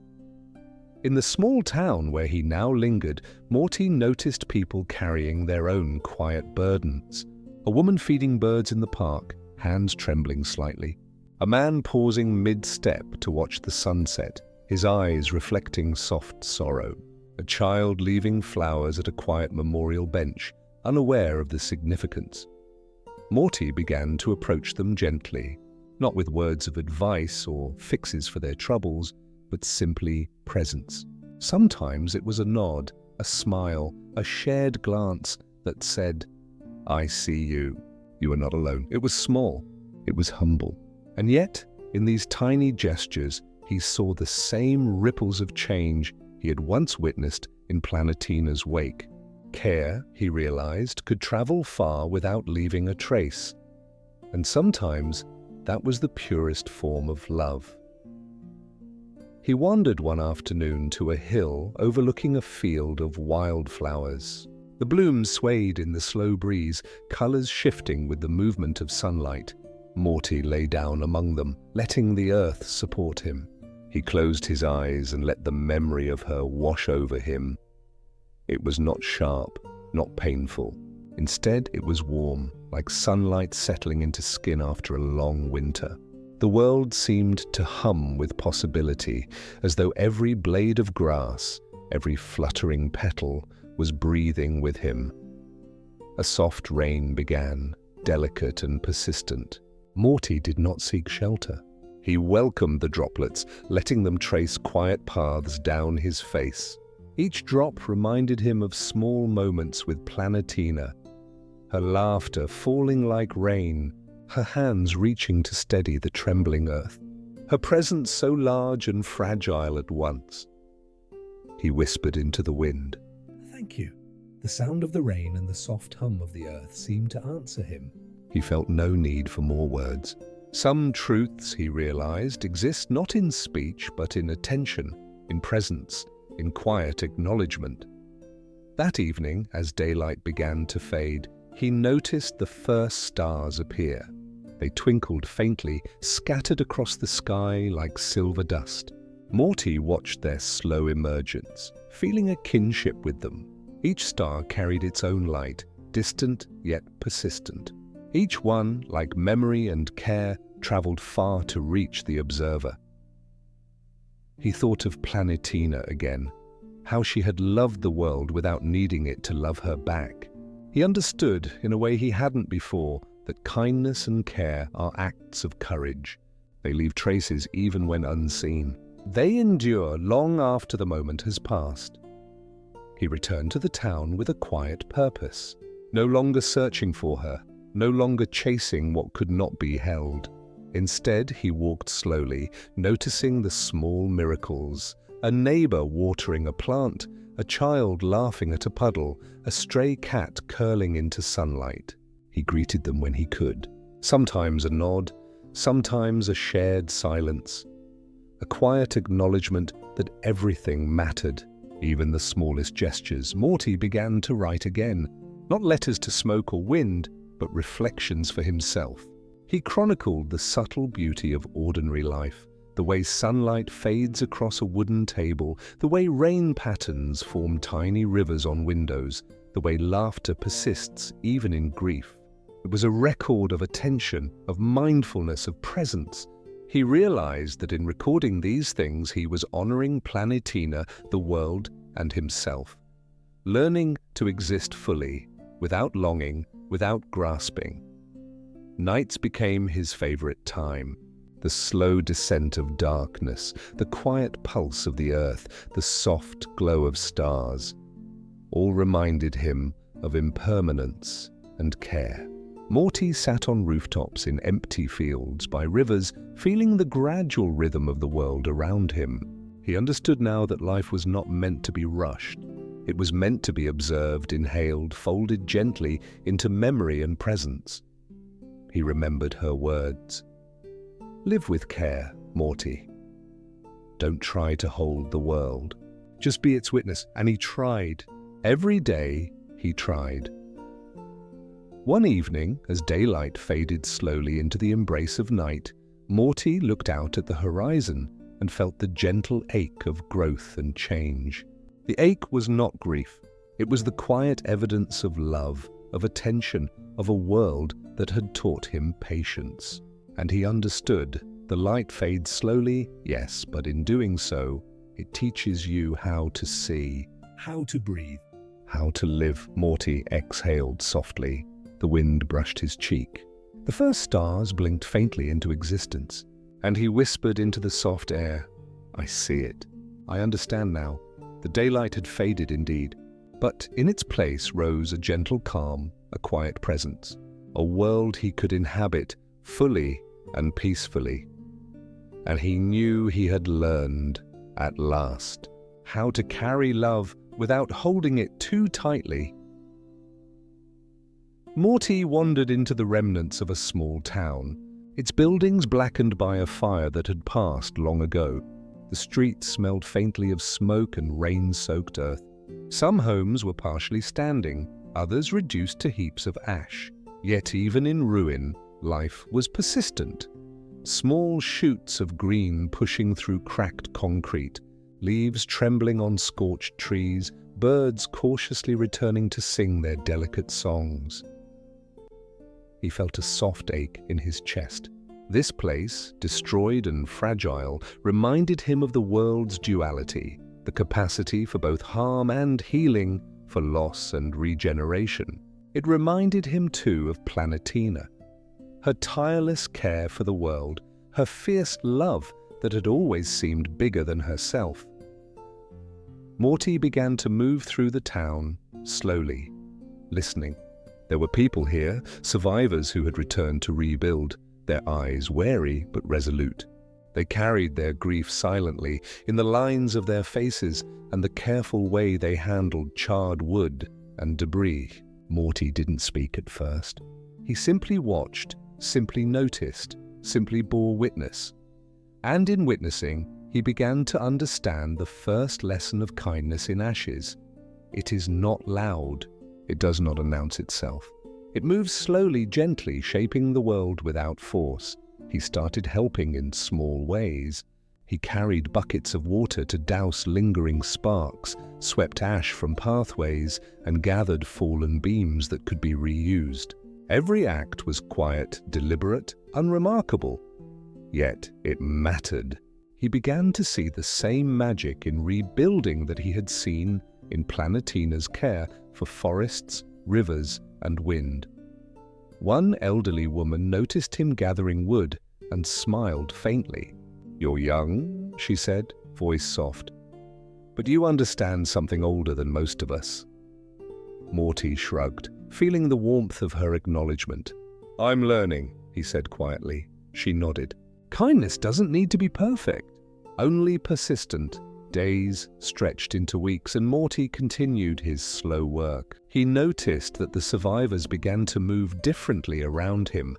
In the small town where he now lingered, Morty noticed people carrying their own quiet burdens. A woman feeding birds in the park, hands trembling slightly. A man pausing mid-step to watch the sunset, his eyes reflecting soft sorrow. A child leaving flowers at a quiet memorial bench, unaware of the significance. Morty began to approach them gently, not with words of advice or fixes for their troubles, but simply presence. Sometimes it was a nod, a smile, a shared glance that said, "I see you. You are not alone." It was small. It was humble. And yet, in these tiny gestures, he saw the same ripples of change he had once witnessed in Planetina's wake. Care, he realized, could travel far without leaving a trace. And sometimes, that was the purest form of love. He wandered one afternoon to a hill overlooking a field of wildflowers. The blooms swayed in the slow breeze, colors shifting with the movement of sunlight. Morty lay down among them, letting the earth support him. He closed his eyes and let the memory of her wash over him. It was not sharp, not painful. Instead, it was warm, like sunlight settling into skin after a long winter. The world seemed to hum with possibility, as though every blade of grass, Every fluttering petal was breathing with him. A soft rain began, delicate and persistent. Morty did not seek shelter. He welcomed the droplets, letting them trace quiet paths down his face. Each drop reminded him of small moments with Planetina, her laughter falling like rain, her hands reaching to steady the trembling earth, her presence so large and fragile at once. He whispered into the wind. "Thank you." The sound of the rain and the soft hum of the earth seemed to answer him. He felt no need for more words. Some truths, he realized, exist not in speech but in attention, in presence, in quiet acknowledgement. That evening, as daylight began to fade, he noticed the first stars appear. They twinkled faintly, scattered across the sky like silver dust. Morty watched their slow emergence, feeling a kinship with them. Each star carried its own light, distant yet persistent. Each one, like memory and care, traveled far to reach the observer. He thought of Planetina again, how she had loved the world without needing it to love her back. He understood, in a way he hadn't before, that kindness and care are acts of courage. They leave traces even when unseen. They endure long after the moment has passed. He returned to the town with a quiet purpose, no longer searching for her, no longer chasing what could not be held. Instead, he walked slowly, noticing the small miracles. A neighbor watering a plant, a child laughing at a puddle, a stray cat curling into sunlight. He greeted them when he could. Sometimes a nod, sometimes a shared silence. A quiet acknowledgement that everything mattered, even the smallest gestures. Morty began to write again, not letters to smoke or wind, but reflections for himself. He chronicled the subtle beauty of ordinary life, the way sunlight fades across a wooden table, the way rain patterns form tiny rivers on windows, the way laughter persists even in grief. It was a record of attention, of mindfulness, of presence. He realized that in recording these things he was honoring Planetina, the world, and himself, learning to exist fully, without longing, without grasping. Nights became his favorite time. The slow descent of darkness, the quiet pulse of the earth, the soft glow of stars, all reminded him of impermanence and care. Morty sat on rooftops in empty fields by rivers, feeling the gradual rhythm of the world around him. He understood now that life was not meant to be rushed. It was meant to be observed, inhaled, folded gently into memory and presence. He remembered her words. Live with care, Morty. Don't try to hold the world. Just be its witness. And he tried. Every day, he tried. One evening, as daylight faded slowly into the embrace of night, Morty looked out at the horizon and felt the gentle ache of growth and change. The ache was not grief. It was the quiet evidence of love, of attention, of a world that had taught him patience. And he understood. The light fades slowly, yes, but in doing so, it teaches you how to see, How to breathe. how to live. Morty exhaled softly. The wind brushed his cheek. The first stars blinked faintly into existence, and he whispered into the soft air, I see it. I understand now. The daylight had faded indeed, but in its place rose a gentle calm, a quiet presence, a world he could inhabit fully and peacefully. And he knew he had learned, at last, how to carry love without holding it too tightly. Morty wandered into the remnants of a small town, its buildings blackened by a fire that had passed long ago. The streets smelled faintly of smoke and rain-soaked earth. Some homes were partially standing, others reduced to heaps of ash. Yet even in ruin, life was persistent. Small shoots of green pushing through cracked concrete, leaves trembling on scorched trees, birds cautiously returning to sing their delicate songs. He felt a soft ache in his chest. This place, destroyed and fragile, reminded him of the world's duality, the capacity for both harm and healing, for loss and regeneration. It reminded him too of Planetina, her tireless care for the world, her fierce love that had always seemed bigger than herself. Morty began to move through the town, slowly, listening. There were people here, survivors who had returned to rebuild, their eyes wary but resolute. They carried their grief silently, in the lines of their faces and the careful way they handled charred wood and debris. Morty didn't speak at first. He simply watched, simply noticed, simply bore witness. And in witnessing, he began to understand the first lesson of kindness in ashes. It is not loud. It does not announce itself. It moves slowly, gently, shaping the world without force. He started helping in small ways. He carried buckets of water to douse lingering sparks, swept ash from pathways, and gathered fallen beams that could be reused. Every act was quiet, deliberate, unremarkable. Yet it mattered. He began to see the same magic in rebuilding that he had seen in Planetina's care for forests, rivers, and wind. One elderly woman noticed him gathering wood and smiled faintly. "You're young," she said, voice soft. "But you understand something older than most of us." Morty shrugged, feeling the warmth of her acknowledgement. "I'm learning," he said quietly. She nodded. Kindness doesn't need to be perfect, only persistent. Days stretched into weeks, and Morty continued his slow work. He noticed that the survivors began to move differently around him,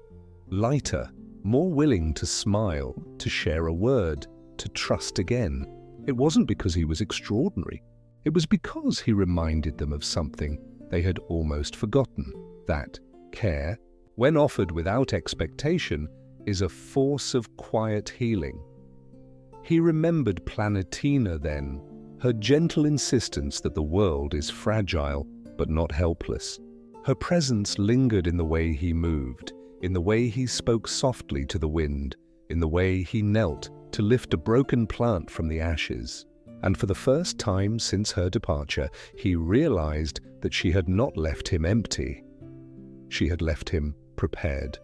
lighter, more willing to smile, to share a word, to trust again. It wasn't because he was extraordinary. It was because he reminded them of something they had almost forgotten, that care, when offered without expectation, is a force of quiet healing. He remembered Planetina then, her gentle insistence that the world is fragile but not helpless. Her presence lingered in the way he moved, in the way he spoke softly to the wind, in the way he knelt to lift a broken plant from the ashes. And for the first time since her departure, he realized that she had not left him empty. She had left him prepared.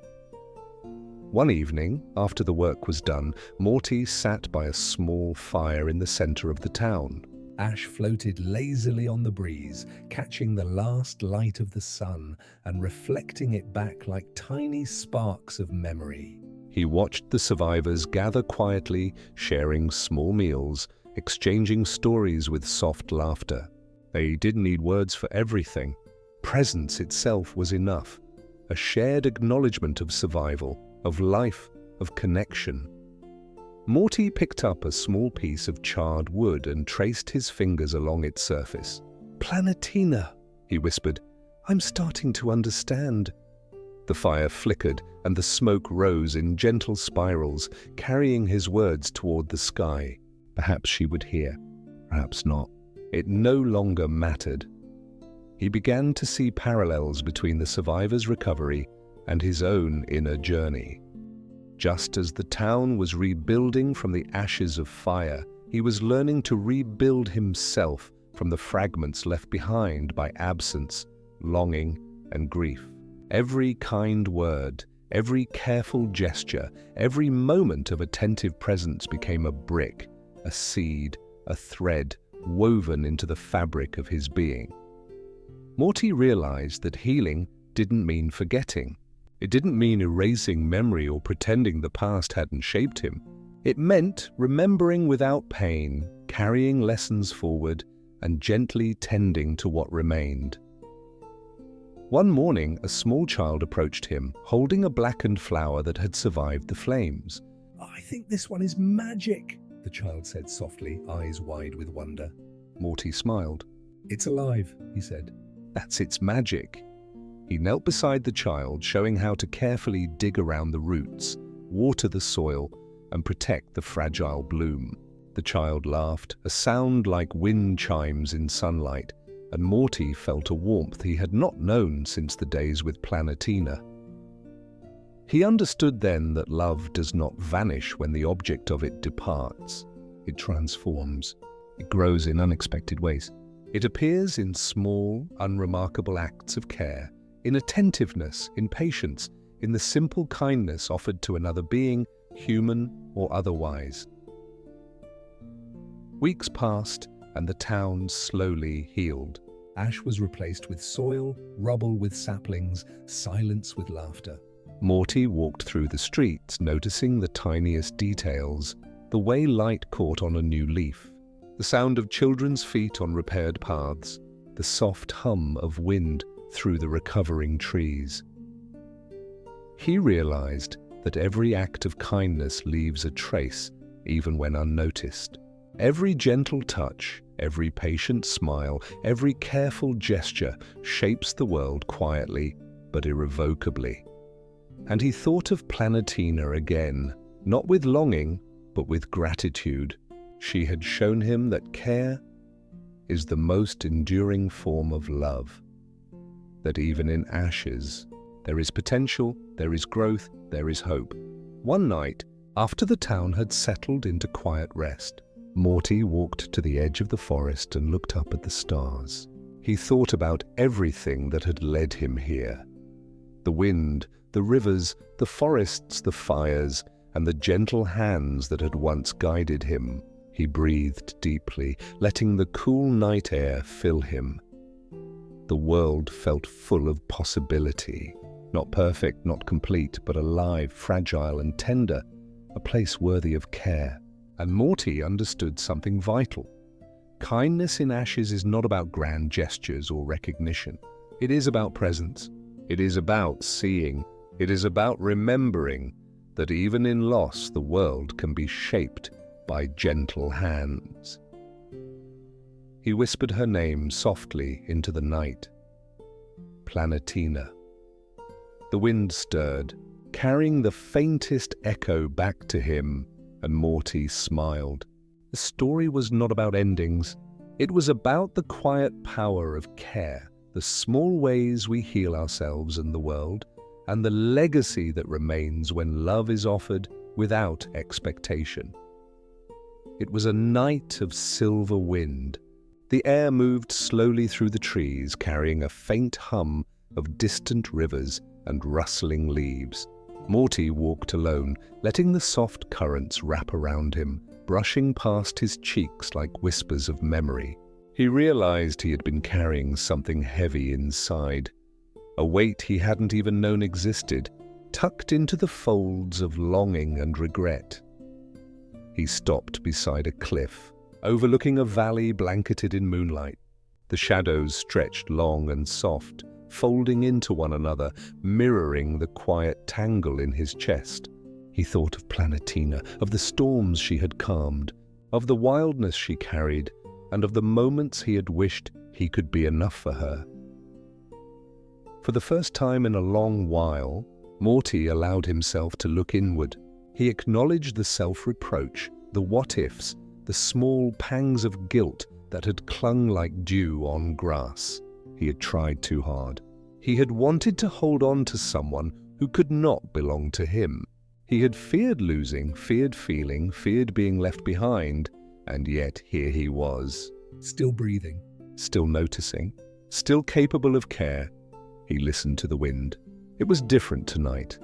One evening, after the work was done, Morty sat by a small fire in the center of the town. Ash floated lazily on the breeze, catching the last light of the sun and reflecting it back like tiny sparks of memory. He watched the survivors gather quietly, sharing small meals, exchanging stories with soft laughter. They didn't need words for everything. Presence itself was enough. A shared acknowledgement of survival, of life, of connection. Morty picked up a small piece of charred wood and traced his fingers along its surface. "Planetina," he whispered. "I'm starting to understand." The fire flickered and the smoke rose in gentle spirals, carrying his words toward the sky. Perhaps she would hear, perhaps not. It no longer mattered. He began to see parallels between the survivor's recovery and his own inner journey. Just as the town was rebuilding from the ashes of fire, he was learning to rebuild himself from the fragments left behind by absence, longing, and grief. Every kind word, every careful gesture, every moment of attentive presence became a brick, a seed, a thread woven into the fabric of his being. Morty realized that healing didn't mean forgetting. It didn't mean erasing memory or pretending the past hadn't shaped him. It meant remembering without pain, carrying lessons forward, and gently tending to what remained. One morning, a small child approached him, holding a blackened flower that had survived the flames. "I think this one is magic," the child said softly, eyes wide with wonder. Morty smiled. "It's alive," he said. "That's its magic." He knelt beside the child, showing how to carefully dig around the roots, water the soil, and protect the fragile bloom. The child laughed, a sound like wind chimes in sunlight, and Morty felt a warmth he had not known since the days with Planetina. He understood then that love does not vanish when the object of it departs. It transforms. It grows in unexpected ways. It appears in small, unremarkable acts of care, in attentiveness, in patience, in the simple kindness offered to another being, human or otherwise. Weeks passed, and the town slowly healed. Ash was replaced with soil, rubble with saplings, silence with laughter. Morty walked through the streets, noticing the tiniest details, the way light caught on a new leaf, the sound of children's feet on repaired paths, the soft hum of wind through the recovering trees. He realized that every act of kindness leaves a trace, even when unnoticed. Every gentle touch, every patient smile, every careful gesture shapes the world quietly but irrevocably. And he thought of Planetina again, not with longing, but with gratitude. She had shown him that care is the most enduring form of love, that even in ashes, there is potential, there is growth, there is hope. One night, after the town had settled into quiet rest, Morty walked to the edge of the forest and looked up at the stars. He thought about everything that had led him here. The wind, the rivers, the forests, the fires, and the gentle hands that had once guided him. He breathed deeply, letting the cool night air fill him. The world felt full of possibility. Not perfect, not complete, but alive, fragile, and tender. A place worthy of care. And Morty understood something vital. Kindness in ashes is not about grand gestures or recognition. It is about presence. It is about seeing. It is about remembering that even in loss, the world can be shaped by gentle hands. He whispered her name softly into the night. Planetina. The wind stirred, carrying the faintest echo back to him, and Morty smiled. The story was not about endings. It was about the quiet power of care, the small ways we heal ourselves and the world, and the legacy that remains when love is offered without expectation. It was a night of silver wind. The air moved slowly through the trees, carrying a faint hum of distant rivers and rustling leaves. Morty walked alone, letting the soft currents wrap around him, brushing past his cheeks like whispers of memory. He realized he had been carrying something heavy inside, a weight he hadn't even known existed, tucked into the folds of longing and regret. He stopped beside a cliff, overlooking a valley blanketed in moonlight. The shadows stretched long and soft, folding into one another, mirroring the quiet tangle in his chest. He thought of Planetina, of the storms she had calmed, of the wildness she carried, and of the moments he had wished he could be enough for her. For the first time in a long while, Morty allowed himself to look inward. He acknowledged the self-reproach, the what-ifs, the small pangs of guilt that had clung like dew on grass. He had tried too hard. He had wanted to hold on to someone who could not belong to him. He had feared losing, feared feeling, feared being left behind, and yet here he was. Still breathing. Still noticing. Still capable of care. He listened to the wind. It was different tonight.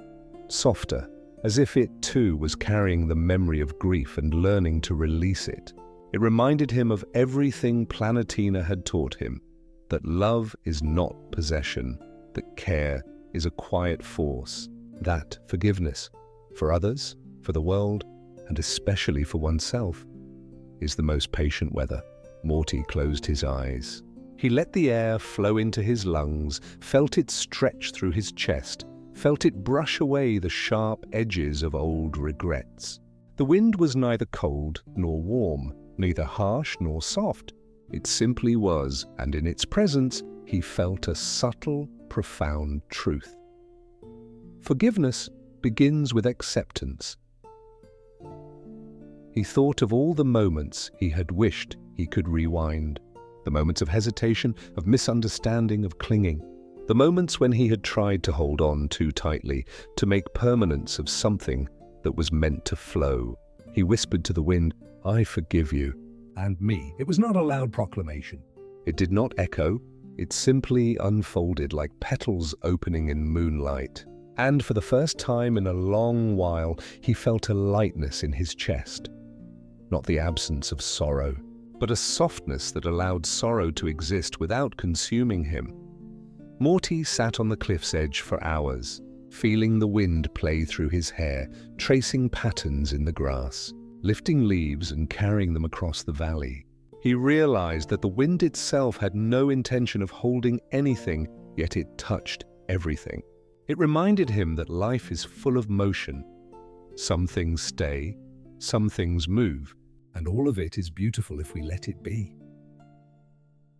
Softer, as if it too was carrying the memory of grief and learning to release it. It reminded him of everything Planetina had taught him. That love is not possession, that care is a quiet force, that forgiveness, for others, for the world, and especially for oneself, is the most patient weather. Morty closed his eyes. He let the air flow into his lungs, felt it stretch through his chest, felt it brush away the sharp edges of old regrets. The wind was neither cold nor warm, neither harsh nor soft. It simply was, and in its presence, he felt a subtle, profound truth. Forgiveness begins with acceptance. He thought of all the moments he had wished he could rewind, the moments of hesitation, of misunderstanding, of clinging, the moments when he had tried to hold on too tightly, to make permanence of something that was meant to flow. He whispered to the wind, "I forgive you," And me. It was not a loud proclamation. It did not echo. It simply unfolded like petals opening in moonlight. And for the first time in a long while, he felt a lightness in his chest. Not the absence of sorrow, but a softness that allowed sorrow to exist without consuming him. Morty sat on the cliff's edge for hours, feeling the wind play through his hair, tracing patterns in the grass, lifting leaves and carrying them across the valley. He realized that the wind itself had no intention of holding anything, yet it touched everything. It reminded him that life is full of motion. Some things stay, some things move, and all of it is beautiful if we let it be.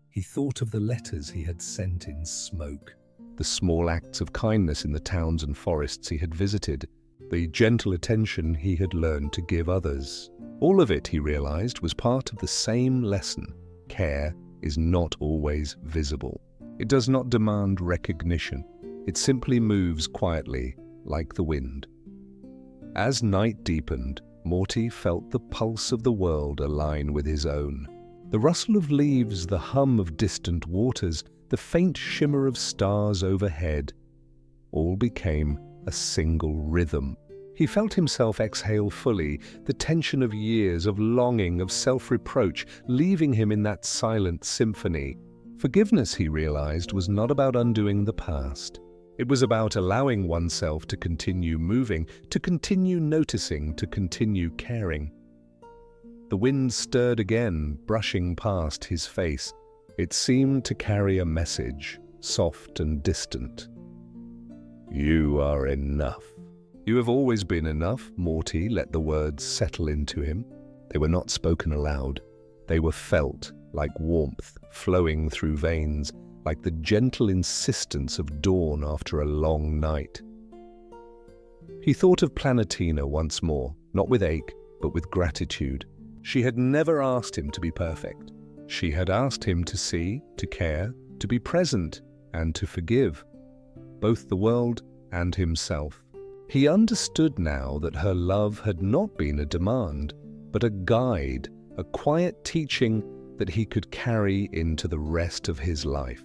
He thought of the letters he had sent in smoke, the small acts of kindness in the towns and forests he had visited, the gentle attention he had learned to give others. All of it, he realized, was part of the same lesson. Care is not always visible. It does not demand recognition. It simply moves quietly, like the wind. As night deepened, Morty felt the pulse of the world align with his own. The rustle of leaves, the hum of distant waters, the faint shimmer of stars overhead, all became a single rhythm. He felt himself exhale fully, the tension of years, of longing, of self-reproach, leaving him in that silent symphony. Forgiveness, he realized, was not about undoing the past. It was about allowing oneself to continue moving, to continue noticing, to continue caring. The wind stirred again, brushing past his face. It seemed to carry a message, soft and distant. "You are enough." "You have always been enough," Morty let the words settle into him. They were not spoken aloud. They were felt, like warmth flowing through veins, like the gentle insistence of dawn after a long night. He thought of Planetina once more, not with ache, but with gratitude. She had never asked him to be perfect. She had asked him to see, to care, to be present, and to forgive, both the world and himself. He understood now that her love had not been a demand, but a guide, a quiet teaching that he could carry into the rest of his life.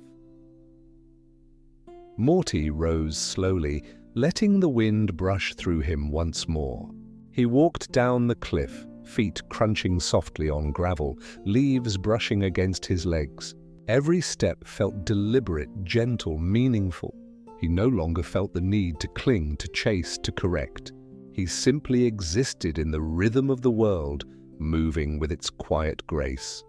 Morty rose slowly, letting the wind brush through him once more. He walked down the cliff, feet crunching softly on gravel, leaves brushing against his legs. Every step felt deliberate, gentle, meaningful. He no longer felt the need to cling, to chase, to correct. He simply existed in the rhythm of the world, moving with its quiet grace.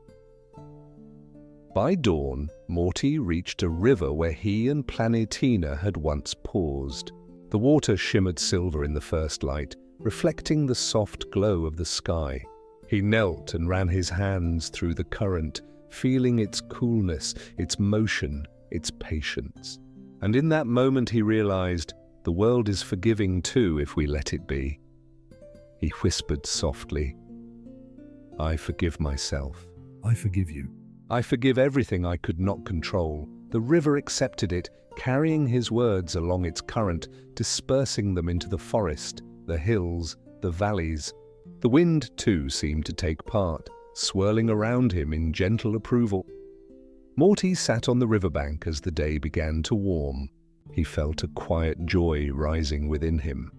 By dawn, Morty reached a river where he and Planetina had once paused. The water shimmered silver in the first light, reflecting the soft glow of the sky. He knelt and ran his hands through the current, feeling its coolness, its motion, its patience. And in that moment he realized, the world is forgiving too if we let it be. He whispered softly, "I forgive myself. I forgive you." I forgive everything I could not control." The river accepted it, carrying his words along its current, dispersing them into the forest, the hills, the valleys. The wind, too, seemed to take part, swirling around him in gentle approval. Morty sat on the riverbank as the day began to warm. He felt a quiet joy rising within him.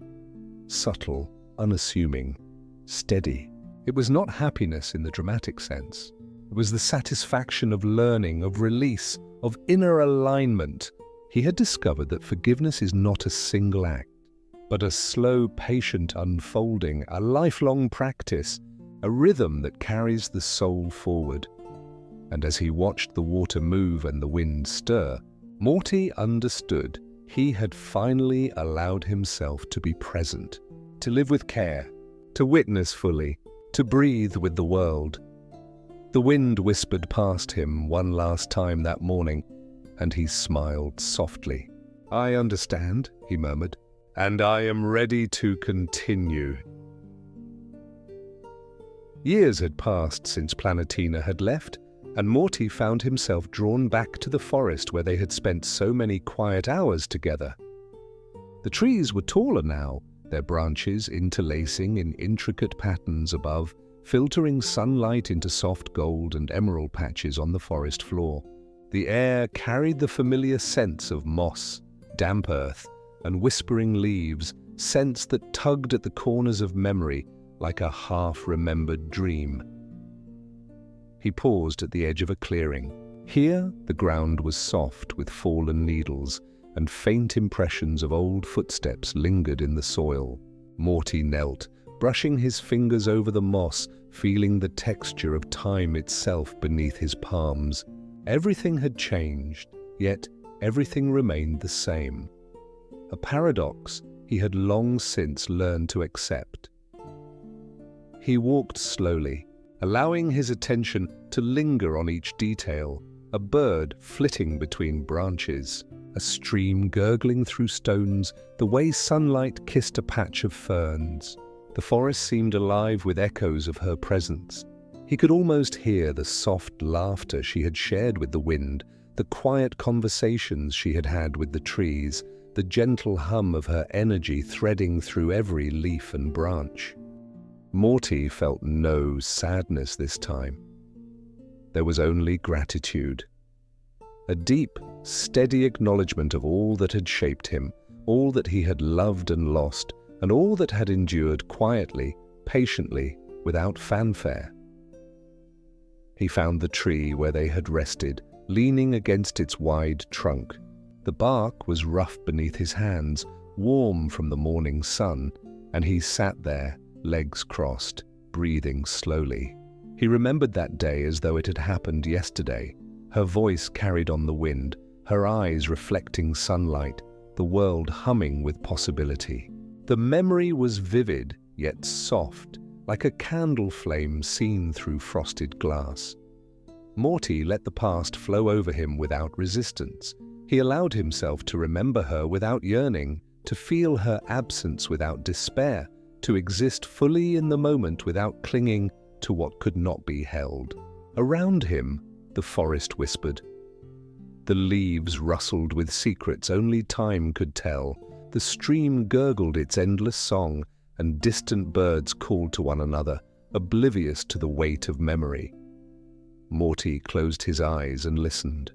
Subtle, unassuming, steady. It was not happiness in the dramatic sense. It was the satisfaction of learning, of release, of inner alignment. He had discovered that forgiveness is not a single act, but a slow, patient unfolding, a lifelong practice, a rhythm that carries the soul forward. And as he watched the water move and the wind stir, Morty understood he had finally allowed himself to be present, to live with care, to witness fully, to breathe with the world. The wind whispered past him one last time that morning, and he smiled softly. "I understand," he murmured, "and I am ready to continue." Years had passed since Planetina had left, and Morty found himself drawn back to the forest where they had spent so many quiet hours together. The trees were taller now, their branches interlacing in intricate patterns above, filtering sunlight into soft gold and emerald patches on the forest floor. The air carried the familiar scents of moss, damp earth, and whispering leaves, scents that tugged at the corners of memory like a half-remembered dream. He paused at the edge of a clearing. Here, the ground was soft with fallen needles, and faint impressions of old footsteps lingered in the soil. Morty knelt, brushing his fingers over the moss, feeling the texture of time itself beneath his palms. Everything had changed, yet everything remained the same. A paradox he had long since learned to accept. He walked slowly, allowing his attention to linger on each detail: a bird flitting between branches, a stream gurgling through stones, the way sunlight kissed a patch of ferns. The forest seemed alive with echoes of her presence. He could almost hear the soft laughter she had shared with the wind, the quiet conversations she had had with the trees, the gentle hum of her energy threading through every leaf and branch. Morty felt no sadness this time. There was only gratitude. A deep, steady acknowledgement of all that had shaped him, all that he had loved and lost, and all that had endured quietly, patiently, without fanfare. He found the tree where they had rested, leaning against its wide trunk. The bark was rough beneath his hands, warm from the morning sun, and he sat there, legs crossed, breathing slowly. He remembered that day as though it had happened yesterday. Her voice carried on the wind, her eyes reflecting sunlight, the world humming with possibility. The memory was vivid, yet soft, like a candle flame seen through frosted glass. Morty let the past flow over him without resistance. He allowed himself to remember her without yearning, to feel her absence without despair, to exist fully in the moment without clinging to what could not be held. Around him, the forest whispered. The leaves rustled with secrets only time could tell. The stream gurgled its endless song, and distant birds called to one another, oblivious to the weight of memory. Morty closed his eyes and listened.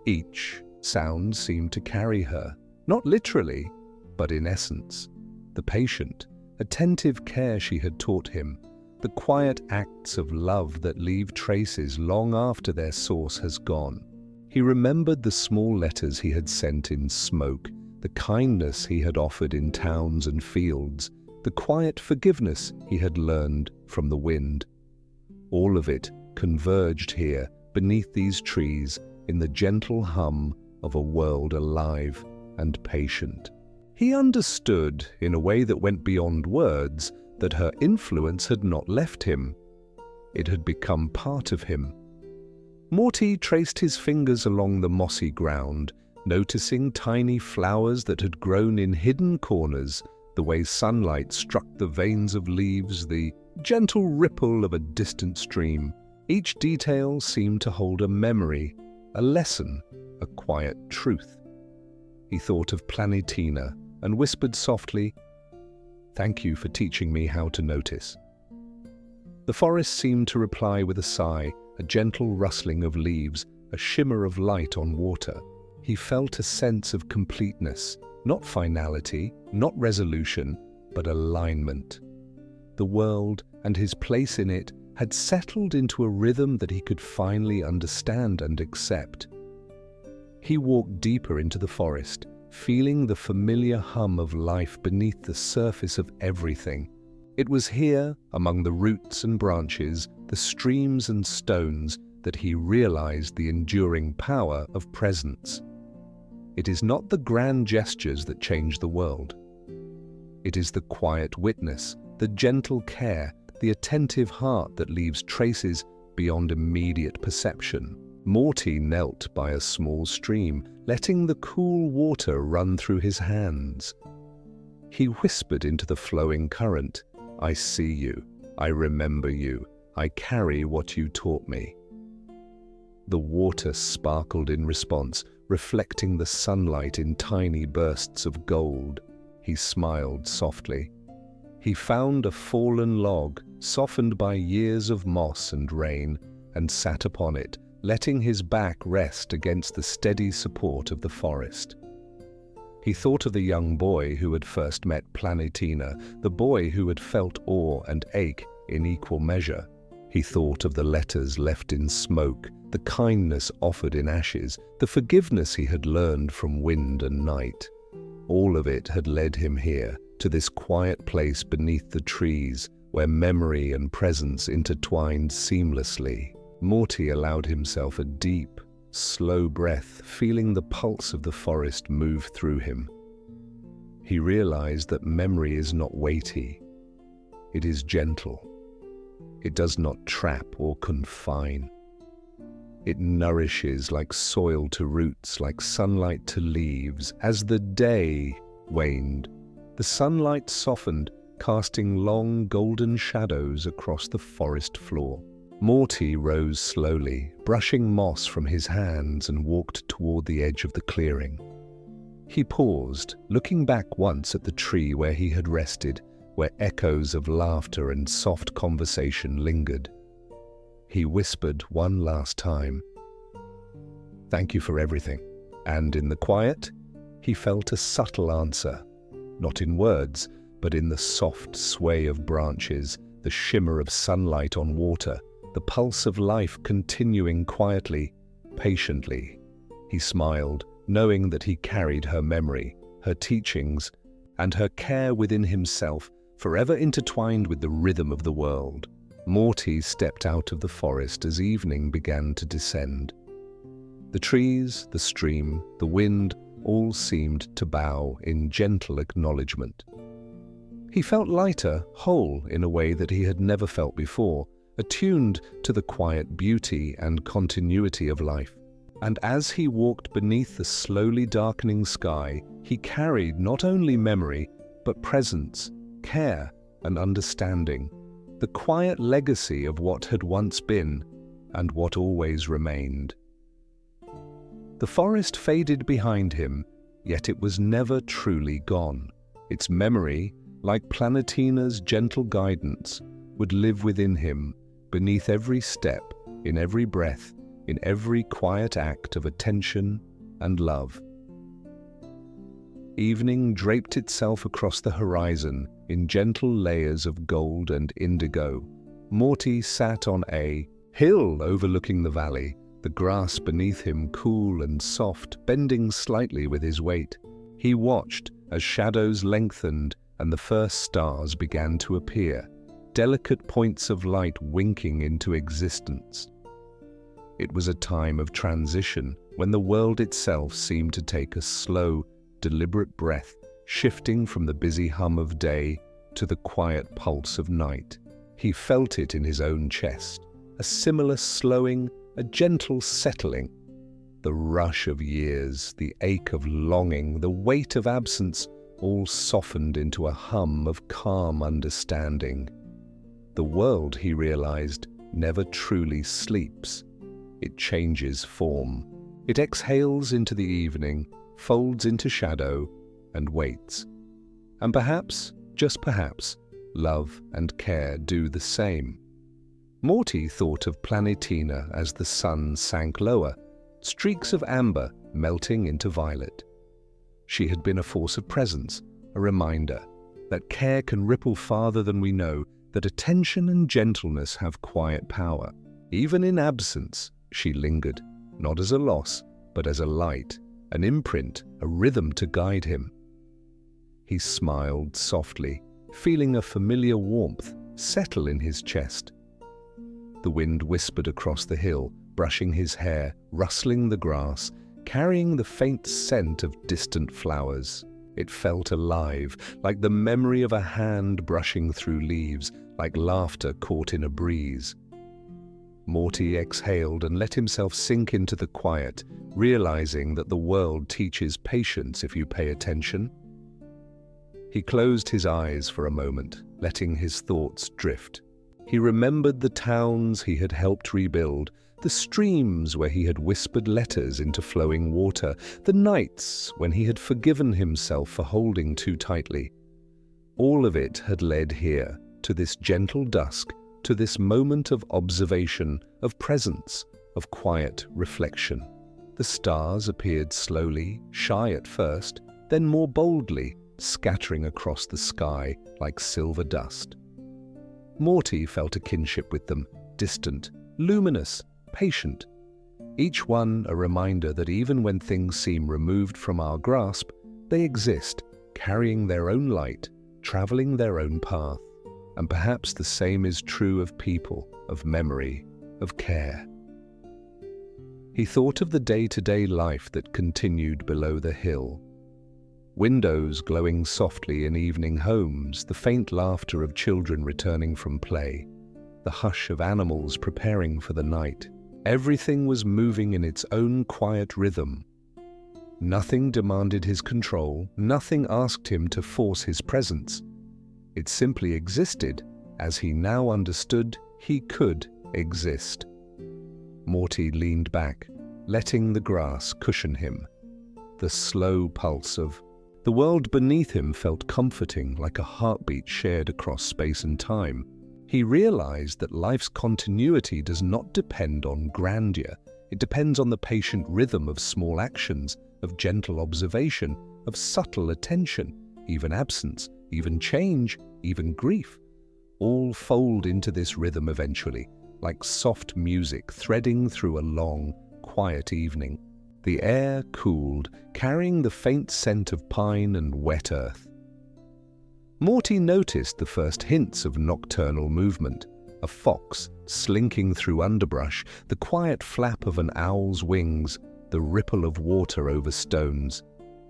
Each sound seemed to carry her, not literally, but in essence. The patient, attentive care she had taught him, the quiet acts of love that leave traces long after their source has gone. He remembered the small letters he had sent in smoke, the kindness he had offered in towns and fields, the quiet forgiveness he had learned from the wind. All of it converged here, beneath these trees, in the gentle hum of a world alive and patient. He understood, in a way that went beyond words, that her influence had not left him. It had become part of him. Morty traced his fingers along the mossy ground, noticing tiny flowers that had grown in hidden corners, the way sunlight struck the veins of leaves, the gentle ripple of a distant stream. Each detail seemed to hold a memory, a lesson, a quiet truth. He thought of Planetina and whispered softly, "Thank you for teaching me how to notice." The forest seemed to reply with a sigh, a gentle rustling of leaves, a shimmer of light on water. He felt a sense of completeness, not finality, not resolution, but alignment. The world and his place in it had settled into a rhythm that he could finally understand and accept. He walked deeper into the forest, feeling the familiar hum of life beneath the surface of everything. It was here, among the roots and branches, the streams and stones, that he realized the enduring power of presence. It is not the grand gestures that change the world. It is the quiet witness, the gentle care, the attentive heart that leaves traces beyond immediate perception. Morty knelt by a small stream, letting the cool water run through his hands. He whispered into the flowing current, "I see you, I remember you, I carry what you taught me." The water sparkled in response, reflecting the sunlight in tiny bursts of gold. He smiled softly. He found a fallen log, softened by years of moss and rain, and sat upon it, letting his back rest against the steady support of the forest. He thought of the young boy who had first met Planetina, the boy who had felt awe and ache in equal measure. He thought of the letters left in smoke, the kindness offered in ashes, the forgiveness he had learned from wind and night. All of it had led him here, to this quiet place beneath the trees, where memory and presence intertwined seamlessly. Morty allowed himself a deep, slow breath, feeling the pulse of the forest move through him. He realized that memory is not weighty. It is gentle. It does not trap or confine. It nourishes like soil to roots, like sunlight to leaves. As the day waned, the sunlight softened, casting long golden shadows across the forest floor. Morty rose slowly, brushing moss from his hands, and walked toward the edge of the clearing. He paused, looking back once at the tree where he had rested, where echoes of laughter and soft conversation lingered. He whispered one last time, "Thank you for everything." And in the quiet, he felt a subtle answer, not in words, but in the soft sway of branches, the shimmer of sunlight on water, the pulse of life continuing quietly, patiently. He smiled, knowing that he carried her memory, her teachings, and her care within himself, forever intertwined with the rhythm of the world. Morty stepped out of the forest as evening began to descend. The trees, the stream, the wind, all seemed to bow in gentle acknowledgement. He felt lighter, whole in a way that he had never felt before, attuned to the quiet beauty and continuity of life. And as he walked beneath the slowly darkening sky, he carried not only memory, but presence, care, and understanding, the quiet legacy of what had once been and what always remained. The forest faded behind him, yet it was never truly gone. Its memory, like Planetina's gentle guidance, would live within him, beneath every step, in every breath, in every quiet act of attention and love. Evening draped itself across the horizon in gentle layers of gold and indigo. Morty sat on a hill overlooking the valley, the grass beneath him cool and soft, bending slightly with his weight. He watched as shadows lengthened and the first stars began to appear, delicate points of light winking into existence. It was a time of transition when the world itself seemed to take a slow, deliberate breath, shifting from the busy hum of day to the quiet pulse of night. He felt it in his own chest, a similar slowing, a gentle settling. The rush of years, the ache of longing, the weight of absence, all softened into a hum of calm understanding. The world, he realized, never truly sleeps. It changes form. It exhales into the evening, folds into shadow, and waits. And perhaps, just perhaps, love and care do the same. Morty thought of Planetina as the sun sank lower, streaks of amber melting into violet. She had been a force of presence, a reminder that care can ripple farther than we know, that attention and gentleness have quiet power. Even in absence, she lingered, not as a loss, but as a light, an imprint, a rhythm to guide him. He smiled softly, feeling a familiar warmth settle in his chest. The wind whispered across the hill, brushing his hair, rustling the grass, carrying the faint scent of distant flowers. It felt alive, like the memory of a hand brushing through leaves, like laughter caught in a breeze. Morty exhaled and let himself sink into the quiet, realizing that the world teaches patience if you pay attention. He closed his eyes for a moment, letting his thoughts drift. He remembered the towns he had helped rebuild, the streams where he had whispered letters into flowing water, the nights when he had forgiven himself for holding too tightly. All of it had led here, to this gentle dusk, to this moment of observation, of presence, of quiet reflection. The stars appeared slowly, shy at first, then more boldly, scattering across the sky like silver dust. Morty felt a kinship with them, distant, luminous, patient. Each one a reminder that even when things seem removed from our grasp, they exist, carrying their own light, traveling their own path. And perhaps the same is true of people, of memory, of care. He thought of the day-to-day life that continued below the hill. Windows glowing softly in evening homes, the faint laughter of children returning from play, the hush of animals preparing for the night. Everything was moving in its own quiet rhythm. Nothing demanded his control, nothing asked him to force his presence. It simply existed, as he now understood he could exist. Morty leaned back, letting the grass cushion him. The slow pulse of the world beneath him felt comforting, like a heartbeat shared across space and time. He realized that life's continuity does not depend on grandeur. It depends on the patient rhythm of small actions, of gentle observation, of subtle attention, even absence, even change, even grief. All fold into this rhythm eventually, like soft music threading through a long, quiet evening. The air cooled, carrying the faint scent of pine and wet earth. Morty noticed the first hints of nocturnal movement, a fox slinking through underbrush, the quiet flap of an owl's wings, the ripple of water over stones.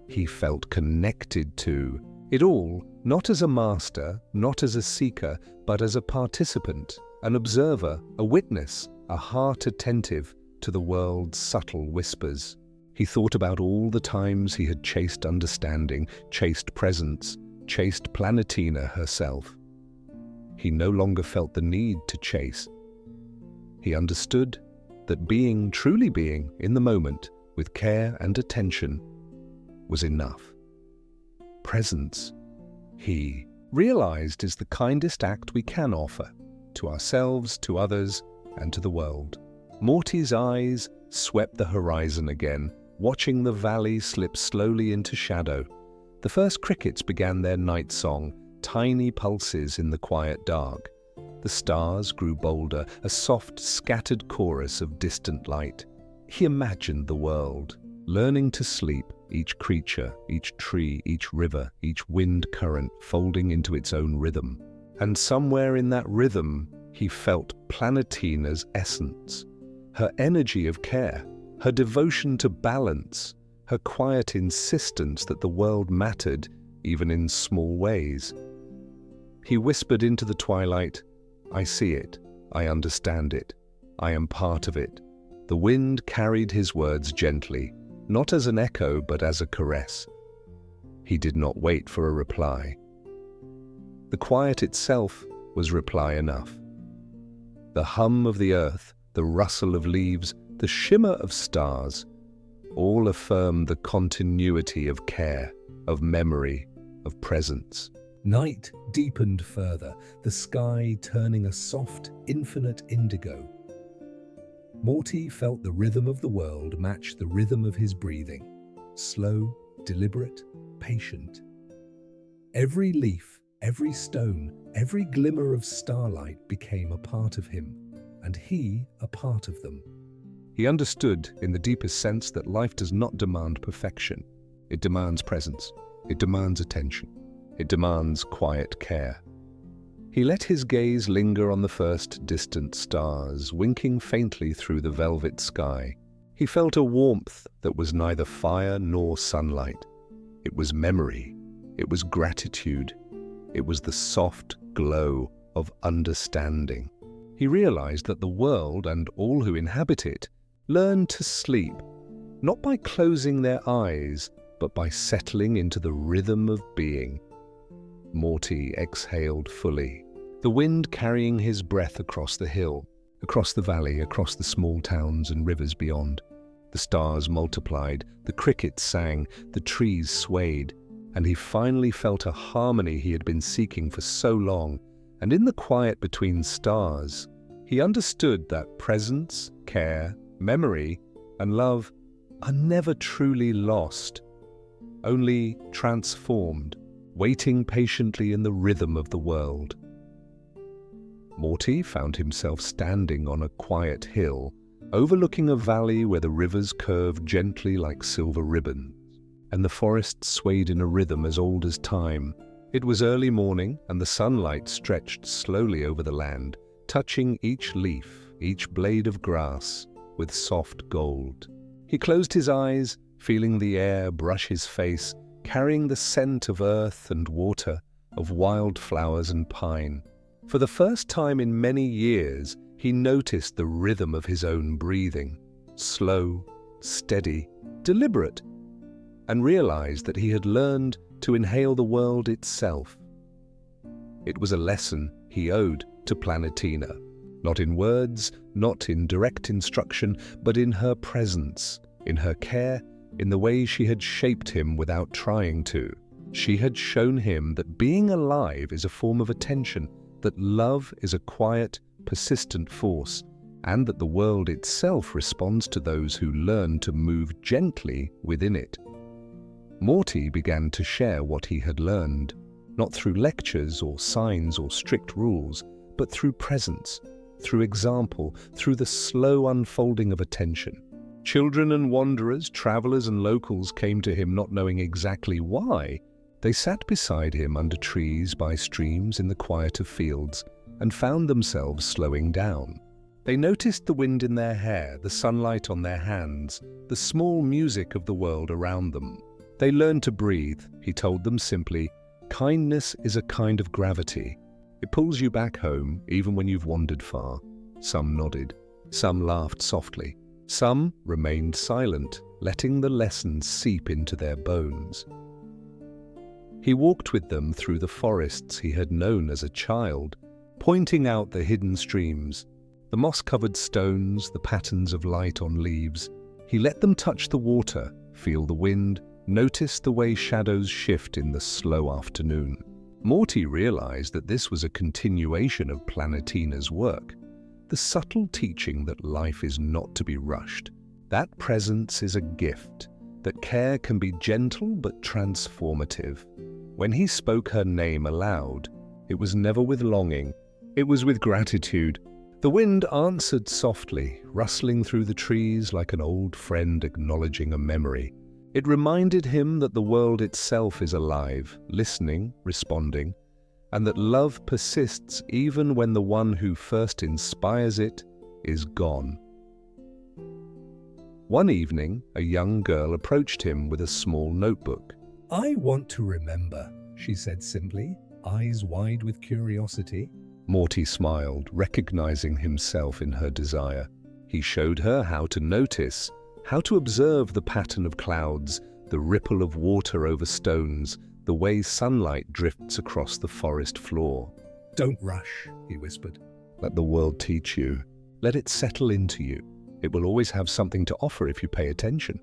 He felt connected to it all, not as a master, not as a seeker, but as a participant, an observer, a witness, a heart attentive to the world's subtle whispers. He thought about all the times he had chased understanding, chased presence, chased Planetina herself. He no longer felt the need to chase. He understood that being, truly being, in the moment, with care and attention, was enough. Presence, he realized, is the kindest act we can offer, to ourselves, to others, and to the world. Morty's eyes swept the horizon again, watching the valley slip slowly into shadow. The first crickets began their night song, tiny pulses in the quiet dark. The stars grew bolder, a soft, scattered chorus of distant light. He imagined the world, learning to sleep, each creature, each tree, each river, each wind current folding into its own rhythm. And somewhere in that rhythm, he felt Planetina's essence, her energy of care, her devotion to balance, her quiet insistence that the world mattered even in small ways. He whispered into the twilight, "I see it, I understand it, I am part of it." The wind carried his words gently, not as an echo but as a caress. He did not wait for a reply. The quiet itself was reply enough. The hum of the earth, the rustle of leaves, the shimmer of stars, all affirmed the continuity of care, of memory, of presence. Night deepened further, the sky turning a soft, infinite indigo. Morty felt the rhythm of the world match the rhythm of his breathing, slow, deliberate, patient. Every leaf, every stone, every glimmer of starlight became a part of him, and he a part of them. He understood in the deepest sense that life does not demand perfection. It demands presence. It demands attention. It demands quiet care. He let his gaze linger on the first distant stars, winking faintly through the velvet sky. He felt a warmth that was neither fire nor sunlight. It was memory. It was gratitude. It was the soft glow of understanding. He realized that the world and all who inhabit it learn to sleep, not by closing their eyes, but by settling into the rhythm of being. Morty exhaled fully, the wind carrying his breath across the hill, across the valley, across the small towns and rivers beyond. The stars multiplied, the crickets sang, the trees swayed, and he finally felt a harmony he had been seeking for so long, And in the quiet between stars, he understood that presence, care, memory, and love are never truly lost, only transformed, waiting patiently in the rhythm of the world. Morty found himself standing on a quiet hill, overlooking a valley where the rivers curved gently like silver ribbons, and the forest swayed in a rhythm as old as time. It was early morning, and the sunlight stretched slowly over the land, touching each leaf, each blade of grass, with soft gold. He closed his eyes, feeling the air brush his face, carrying the scent of earth and water, of wildflowers and pine. For the first time in many years, he noticed the rhythm of his own breathing, slow, steady, deliberate, and realized that he had learned to inhale the world itself. It was a lesson he owed to Planetina, not in words, not in direct instruction, but in her presence, in her care, in the way she had shaped him without trying to. She had shown him that being alive is a form of attention, that love is a quiet, persistent force, and that the world itself responds to those who learn to move gently within it. Morty began to share what he had learned, not through lectures or signs or strict rules, but through presence, through example, through the slow unfolding of attention. Children and wanderers, travelers and locals came to him not knowing exactly why. They sat beside him under trees by streams in the quiet of fields and found themselves slowing down. They noticed the wind in their hair, the sunlight on their hands, the small music of the world around them. They learned to breathe, he told them simply. Kindness is a kind of gravity. It pulls you back home, even when you've wandered far. Some nodded. Some laughed softly. Some remained silent, letting the lessons seep into their bones. He walked with them through the forests he had known as a child, pointing out the hidden streams, the moss-covered stones, the patterns of light on leaves. He let them touch the water, feel the wind, notice the way shadows shift in the slow afternoon. Morty realized that this was a continuation of Planetina's work, the subtle teaching that life is not to be rushed, that presence is a gift, that care can be gentle but transformative. When he spoke her name aloud, it was never with longing, it was with gratitude. The wind answered softly, rustling through the trees like an old friend acknowledging a memory. It reminded him that the world itself is alive, listening, responding, and that love persists even when the one who first inspires it is gone. One evening, a young girl approached him with a small notebook. "I want to remember," she said simply, eyes wide with curiosity. Morty smiled, recognizing himself in her desire. He showed her how to notice, how to observe the pattern of clouds, the ripple of water over stones, the way sunlight drifts across the forest floor. "Don't rush," he whispered. Let the world teach you. Let it settle into you. It will always have something to offer if you pay attention.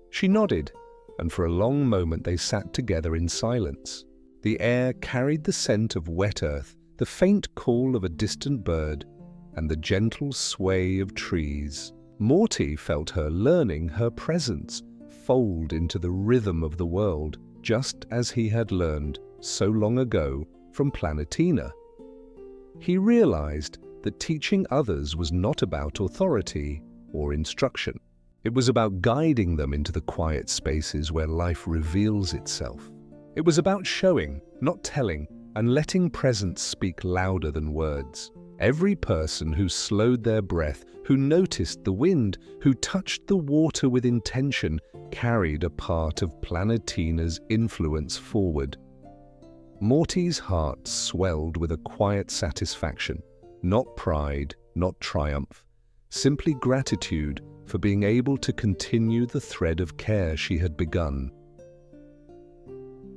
She nodded, and for a long moment they sat together in silence. The air carried the scent of wet earth, the faint call of a distant bird, and the gentle sway of trees. Morty felt her learning, her presence, fold into the rhythm of the world, just as he had learned so long ago from Planetina. He realized that teaching others was not about authority or instruction. It was about guiding them into the quiet spaces where life reveals itself. It was about showing, not telling, and letting presence speak louder than words. Every person who slowed their breath, who noticed the wind, who touched the water with intention, carried a part of Planetina's influence forward. Morty's heart swelled with a quiet satisfaction, not pride, not triumph, simply gratitude for being able to continue the thread of care she had begun.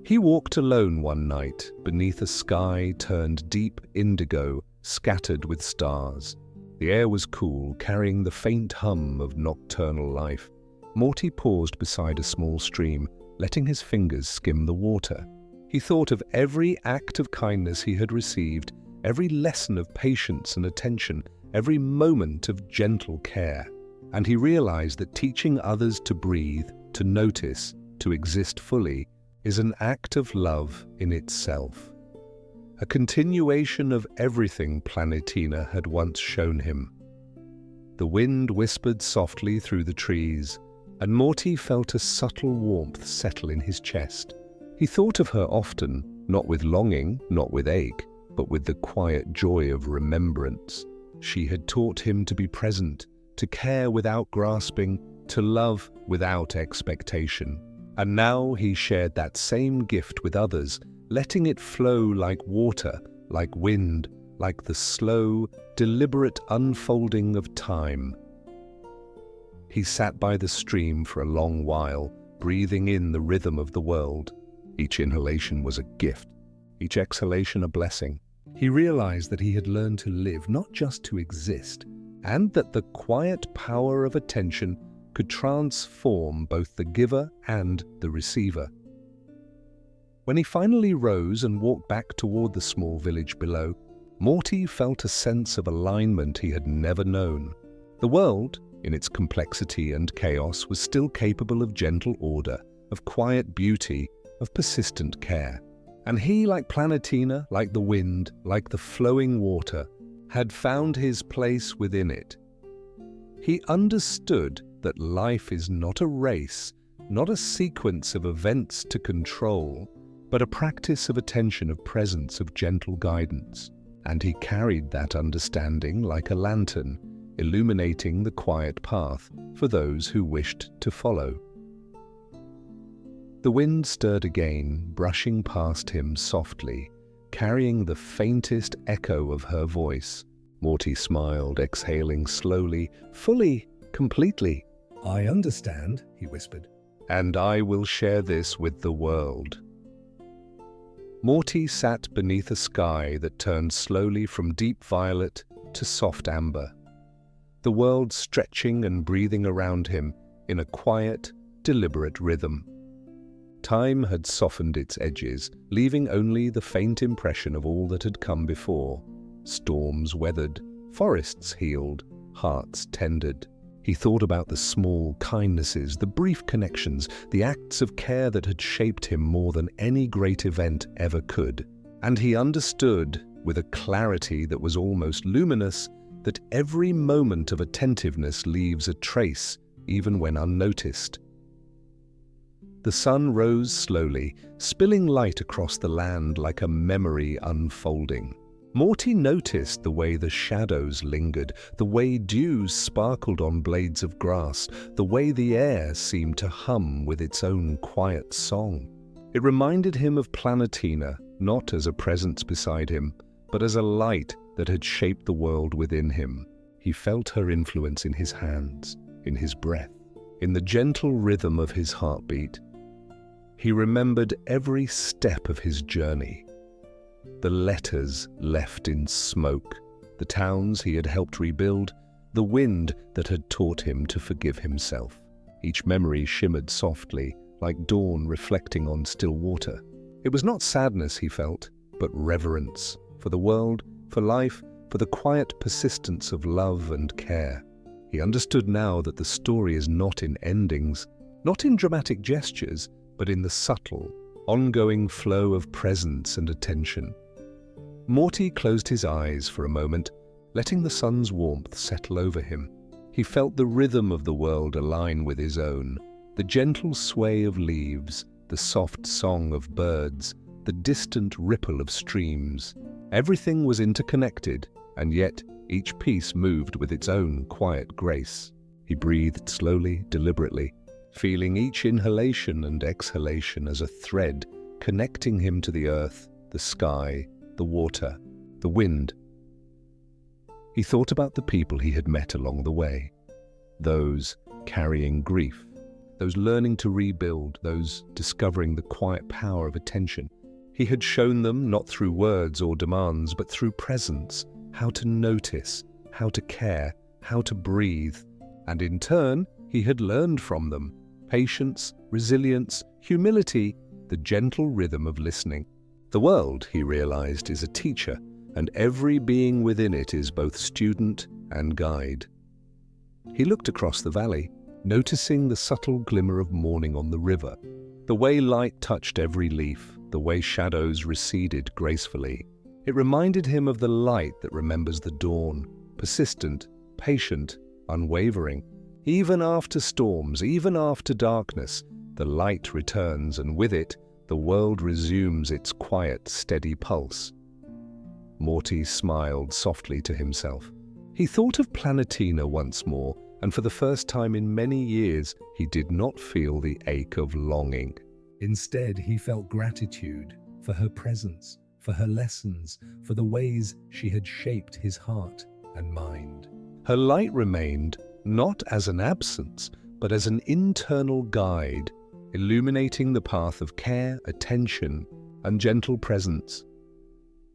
He walked alone one night beneath a sky turned deep indigo, scattered with stars. The air was cool, carrying the faint hum of nocturnal life. Morty paused beside a small stream, letting his fingers skim the water. He thought of every act of kindness he had received, every lesson of patience and attention, every moment of gentle care. And he realized that teaching others to breathe, to notice, to exist fully, is an act of love in itself. A continuation of everything Planetina had once shown him. The wind whispered softly through the trees, and Morty felt a subtle warmth settle in his chest. He thought of her often, not with longing, not with ache, but with the quiet joy of remembrance. She had taught him to be present, to care without grasping, to love without expectation. And now he shared that same gift with others, letting it flow like water, like wind, like the slow, deliberate unfolding of time. He sat by the stream for a long while, breathing in the rhythm of the world. Each inhalation was a gift, each exhalation a blessing. He realized that he had learned to live, not just to exist, and that the quiet power of attention could transform both the giver and the receiver. When he finally rose and walked back toward the small village below, Morty felt a sense of alignment he had never known. The world, in its complexity and chaos, was still capable of gentle order, of quiet beauty, of persistent care. And he, like Planetina, like the wind, like the flowing water, had found his place within it. He understood that life is not a race, not a sequence of events to control, but a practice of attention, of presence, of gentle guidance. And he carried that understanding like a lantern, illuminating the quiet path for those who wished to follow. The wind stirred again, brushing past him softly, carrying the faintest echo of her voice. Morty smiled, exhaling slowly, fully, completely. "I understand," he whispered. "And I will share this with the world." Morty sat beneath a sky that turned slowly from deep violet to soft amber, the world stretching and breathing around him in a quiet, deliberate rhythm. Time had softened its edges, leaving only the faint impression of all that had come before. Storms weathered, forests healed, hearts tended. He thought about the small kindnesses, the brief connections, the acts of care that had shaped him more than any great event ever could. And he understood, with a clarity that was almost luminous, that every moment of attentiveness leaves a trace, even when unnoticed. The sun rose slowly, spilling light across the land like a memory unfolding. Morty noticed the way the shadows lingered, the way dew sparkled on blades of grass, the way the air seemed to hum with its own quiet song. It reminded him of Planetina, not as a presence beside him, but as a light that had shaped the world within him. He felt her influence in his hands, in his breath, in the gentle rhythm of his heartbeat. He remembered every step of his journey. The letters left in smoke, the towns he had helped rebuild, the wind that had taught him to forgive himself. Each memory shimmered softly, like dawn reflecting on still water. It was not sadness he felt, but reverence for the world, for life, for the quiet persistence of love and care. He understood now that the story is not in endings, not in dramatic gestures, but in the subtle, ongoing flow of presence and attention. Morty closed his eyes for a moment, letting the sun's warmth settle over him. He felt the rhythm of the world align with his own, the gentle sway of leaves, the soft song of birds, the distant ripple of streams. Everything was interconnected, and yet each piece moved with its own quiet grace. He breathed slowly, deliberately, feeling each inhalation and exhalation as a thread connecting him to the earth, the sky, the water, the wind. He thought about the people he had met along the way, those carrying grief, those learning to rebuild, those discovering the quiet power of attention. He had shown them, not through words or demands, but through presence, how to notice, how to care, how to breathe. And in turn, he had learned from them patience, resilience, humility, the gentle rhythm of listening. The world, he realized, is a teacher, and every being within it is both student and guide. He looked across the valley, noticing the subtle glimmer of morning on the river, the way light touched every leaf, the way shadows receded gracefully. It reminded him of the light that remembers the dawn, persistent, patient, unwavering. Even after storms, even after darkness, the light returns, and with it, the world resumes its quiet, steady pulse. Morty smiled softly to himself. He thought of Planetina once more, and for the first time in many years, he did not feel the ache of longing. Instead, he felt gratitude for her presence, for her lessons, for the ways she had shaped his heart and mind. Her light remained, not as an absence, but as an internal guide, illuminating the path of care, attention, and gentle presence.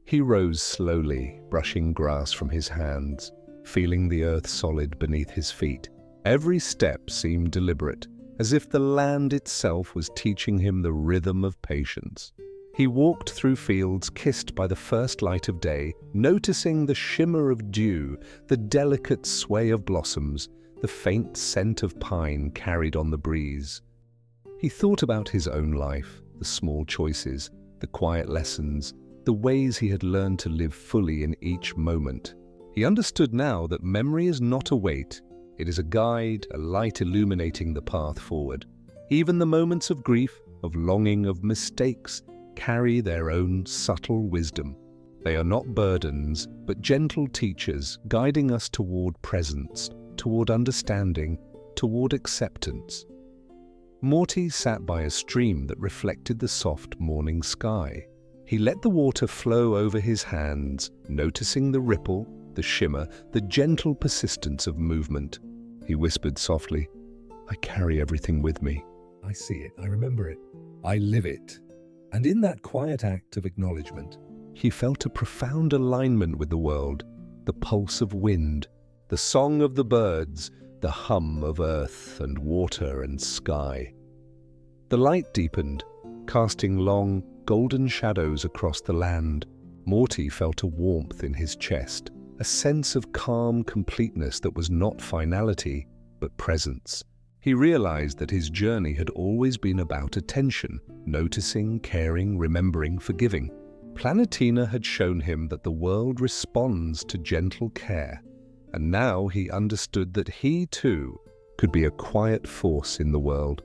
He rose slowly, brushing grass from his hands, feeling the earth solid beneath his feet. Every step seemed deliberate, as if the land itself was teaching him the rhythm of patience. He walked through fields kissed by the first light of day, noticing the shimmer of dew, the delicate sway of blossoms, the faint scent of pine carried on the breeze. He thought about his own life, the small choices, the quiet lessons, the ways he had learned to live fully in each moment. He understood now that memory is not a weight. It is a guide, a light illuminating the path forward. Even the moments of grief, of longing, of mistakes, carry their own subtle wisdom. They are not burdens, but gentle teachers guiding us toward presence, toward understanding, toward acceptance. Morty sat by a stream that reflected the soft morning sky. He let the water flow over his hands, noticing the ripple, the shimmer, the gentle persistence of movement. He whispered softly, "I carry everything with me." I see it, I remember it, I live it. And in that quiet act of acknowledgement, He felt a profound alignment with the world, the pulse of wind, the song of the birds, the hum of earth and water and sky. The light deepened, casting long, golden shadows across the land. Morty felt a warmth in his chest, a sense of calm completeness that was not finality, but presence. He realized that his journey had always been about attention, noticing, caring, remembering, forgiving. Planetina had shown him that the world responds to gentle care, and now he understood that he, too, could be a quiet force in the world,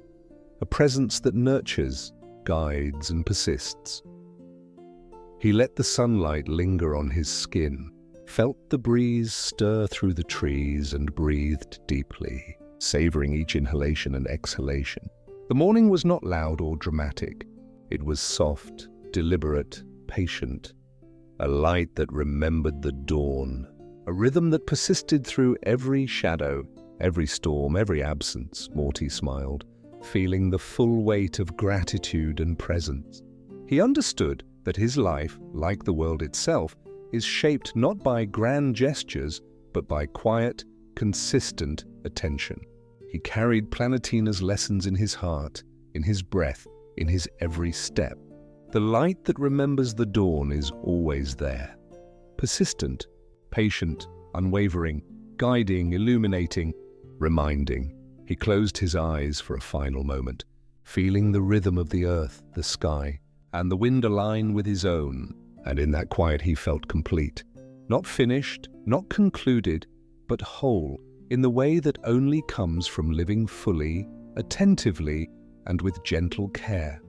a presence that nurtures, guides, and persists. He let the sunlight linger on his skin, felt the breeze stir through the trees, and breathed deeply, savoring each inhalation and exhalation. The morning was not loud or dramatic. It was soft, deliberate, patient, a light that remembered the dawn, a rhythm that persisted through every shadow, every storm, every absence. Morty smiled, feeling the full weight of gratitude and presence. He understood that his life, like the world itself, is shaped not by grand gestures, but by quiet, consistent attention. He carried Planetina's lessons in his heart, in his breath, in his every step. The light that remembers the dawn is always there. Persistent, patient, unwavering, guiding, illuminating, reminding. He closed his eyes for a final moment, feeling the rhythm of the earth, the sky, and the wind align with his own. And in that quiet he felt complete. Not finished, not concluded, but whole, in the way that only comes from living fully, attentively, and with gentle care.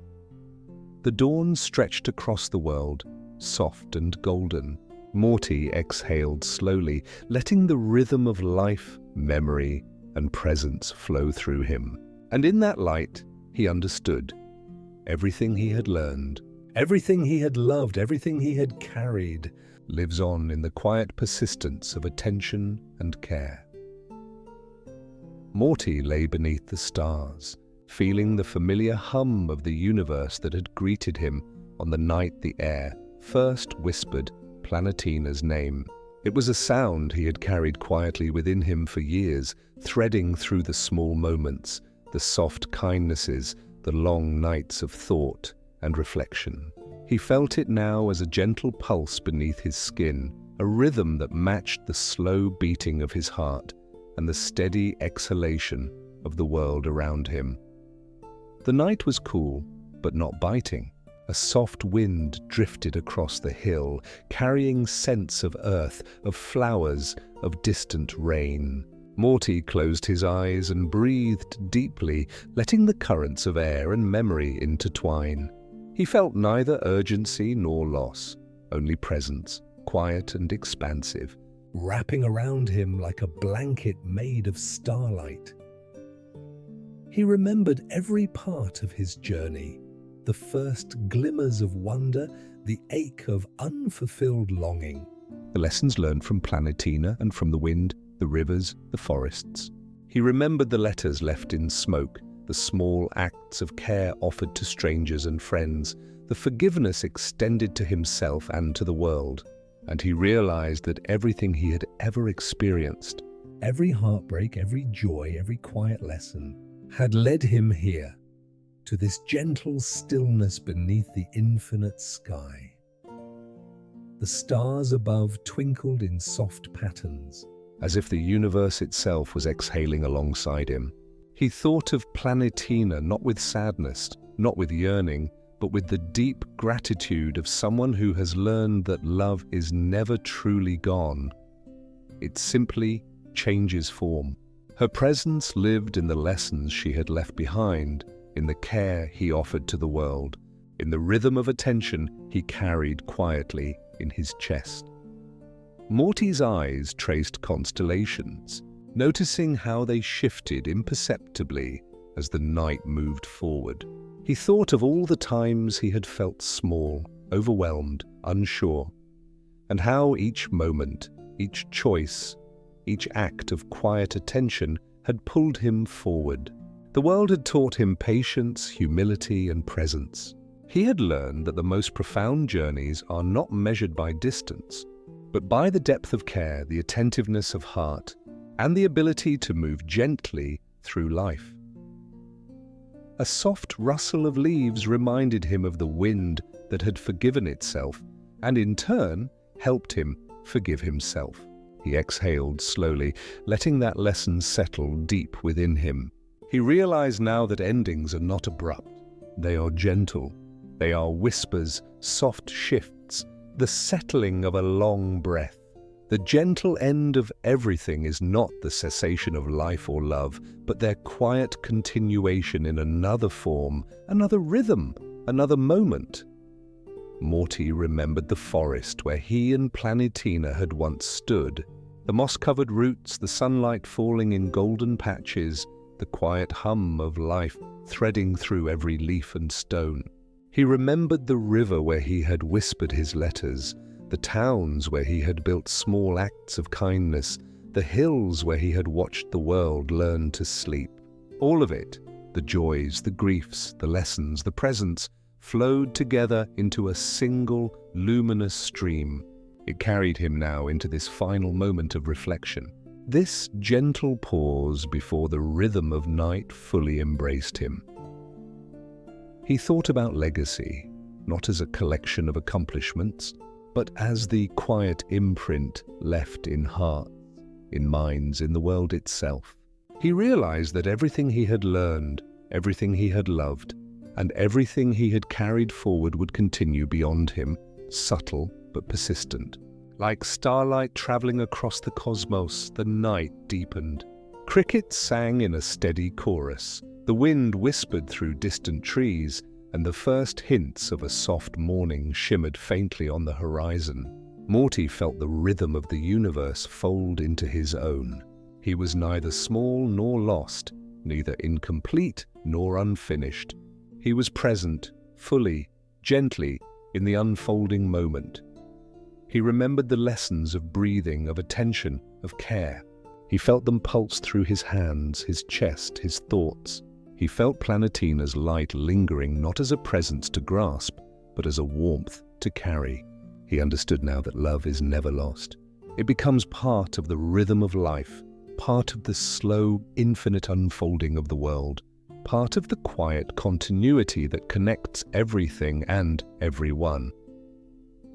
The dawn stretched across the world, soft and golden. Morty exhaled slowly, letting the rhythm of life, memory, and presence flow through him. And in that light, he understood. Everything he had learned, everything he had loved, everything he had carried, lives on in the quiet persistence of attention and care. Morty lay beneath the stars, feeling the familiar hum of the universe that had greeted him on the night the air first whispered Planetina's name. It was a sound he had carried quietly within him for years, threading through the small moments, the soft kindnesses, the long nights of thought and reflection. He felt it now as a gentle pulse beneath his skin, a rhythm that matched the slow beating of his heart and the steady exhalation of the world around him. The night was cool, but not biting. A soft wind drifted across the hill, carrying scents of earth, of flowers, of distant rain. Morty closed his eyes and breathed deeply, letting the currents of air and memory intertwine. He felt neither urgency nor loss, only presence, quiet and expansive, wrapping around him like a blanket made of starlight. He remembered every part of his journey, the first glimmers of wonder, the ache of unfulfilled longing. The lessons learned from Planetina and from the wind, the rivers, the forests. He remembered the letters left in smoke, the small acts of care offered to strangers and friends, the forgiveness extended to himself and to the world. And he realized that everything he had ever experienced, every heartbreak, every joy, every quiet lesson, had led him here, to this gentle stillness beneath the infinite sky. The stars above twinkled in soft patterns, as if the universe itself was exhaling alongside him. He thought of Planetina not with sadness, not with yearning, but with the deep gratitude of someone who has learned that love is never truly gone. It simply changes form. Her presence lived in the lessons she had left behind, in the care he offered to the world, in the rhythm of attention he carried quietly in his chest. Morty's eyes traced constellations, noticing how they shifted imperceptibly as the night moved forward. He thought of all the times he had felt small, overwhelmed, unsure, and how each moment, each choice, each act of quiet attention had pulled him forward. The world had taught him patience, humility, and presence. He had learned that the most profound journeys are not measured by distance, but by the depth of care, the attentiveness of heart, and the ability to move gently through life. A soft rustle of leaves reminded him of the wind that had forgiven itself, and in turn helped him forgive himself. He exhaled slowly, letting that lesson settle deep within him. He realized now that endings are not abrupt. They are gentle. They are whispers, soft shifts, the settling of a long breath. The gentle end of everything is not the cessation of life or love, but their quiet continuation in another form, another rhythm, another moment. Morty remembered the forest where he and Planetina had once stood. The moss-covered roots, the sunlight falling in golden patches, the quiet hum of life threading through every leaf and stone. He remembered the river where he had whispered his letters, the towns where he had built small acts of kindness, the hills where he had watched the world learn to sleep. All of it, the joys, the griefs, the lessons, the presents, flowed together into a single, luminous stream. It carried him now into this final moment of reflection. This gentle pause before the rhythm of night fully embraced him. He thought about legacy, not as a collection of accomplishments, but as the quiet imprint left in hearts, in minds, in the world itself. He realized that everything he had learned, everything he had loved, and everything he had carried forward would continue beyond him, subtle but persistent. Like starlight traveling across the cosmos, the night deepened. Crickets sang in a steady chorus. The wind whispered through distant trees, and the first hints of a soft morning shimmered faintly on the horizon. Morty felt the rhythm of the universe fold into his own. He was neither small nor lost, neither incomplete nor unfinished. He was present, fully, gently, in the unfolding moment. He remembered the lessons of breathing, of attention, of care. He felt them pulse through his hands, his chest, his thoughts. He felt Planetina's light lingering not as a presence to grasp, but as a warmth to carry. He understood now that love is never lost. It becomes part of the rhythm of life, part of the slow, infinite unfolding of the world. part of the quiet continuity that connects everything and everyone.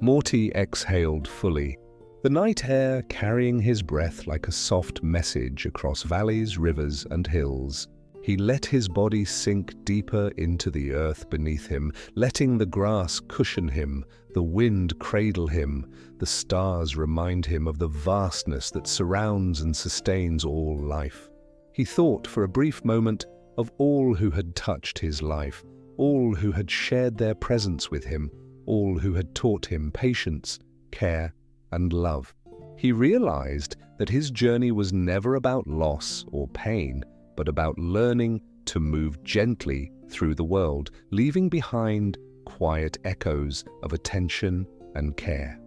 Morty exhaled fully, the night air carrying his breath like a soft message across valleys, rivers, and hills. He let his body sink deeper into the earth beneath him, letting the grass cushion him, the wind cradle him, the stars remind him of the vastness that surrounds and sustains all life. He thought for a brief moment of all who had touched his life, all who had shared their presence with him, all who had taught him patience, care, and love. He realized that his journey was never about loss or pain, but about learning to move gently through the world, leaving behind quiet echoes of attention and care.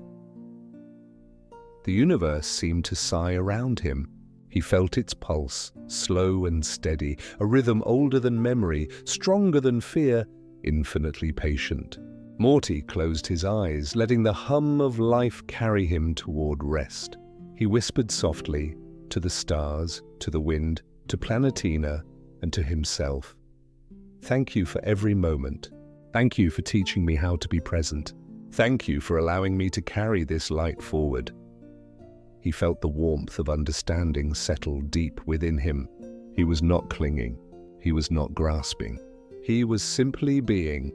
The universe seemed to sigh around him. He felt its pulse, slow and steady, a rhythm older than memory, stronger than fear, infinitely patient. Morty closed his eyes, letting the hum of life carry him toward rest. He whispered softly to the stars, to the wind, to Planetina, and to himself. Thank you for every moment. Thank you for teaching me how to be present. Thank you for allowing me to carry this light forward. He felt the warmth of understanding settle deep within him. He was not clinging. He was not grasping. He was simply being,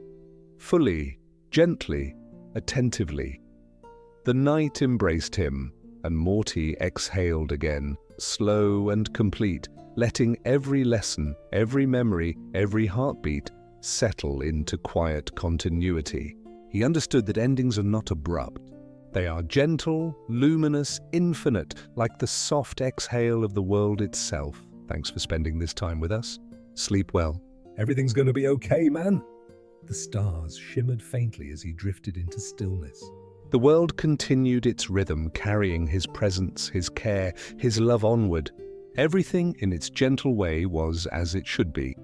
fully, gently, attentively. The night embraced him, and Morty exhaled again, slow and complete, letting every lesson, every memory, every heartbeat settle into quiet continuity. He understood that endings are not abrupt. They are gentle, luminous, infinite, like the soft exhale of the world itself. Thanks for spending this time with us. Sleep well. Everything's gonna be okay, man. The stars shimmered faintly as he drifted into stillness. The world continued its rhythm, carrying his presence, his care, his love onward. Everything in its gentle way was as it should be.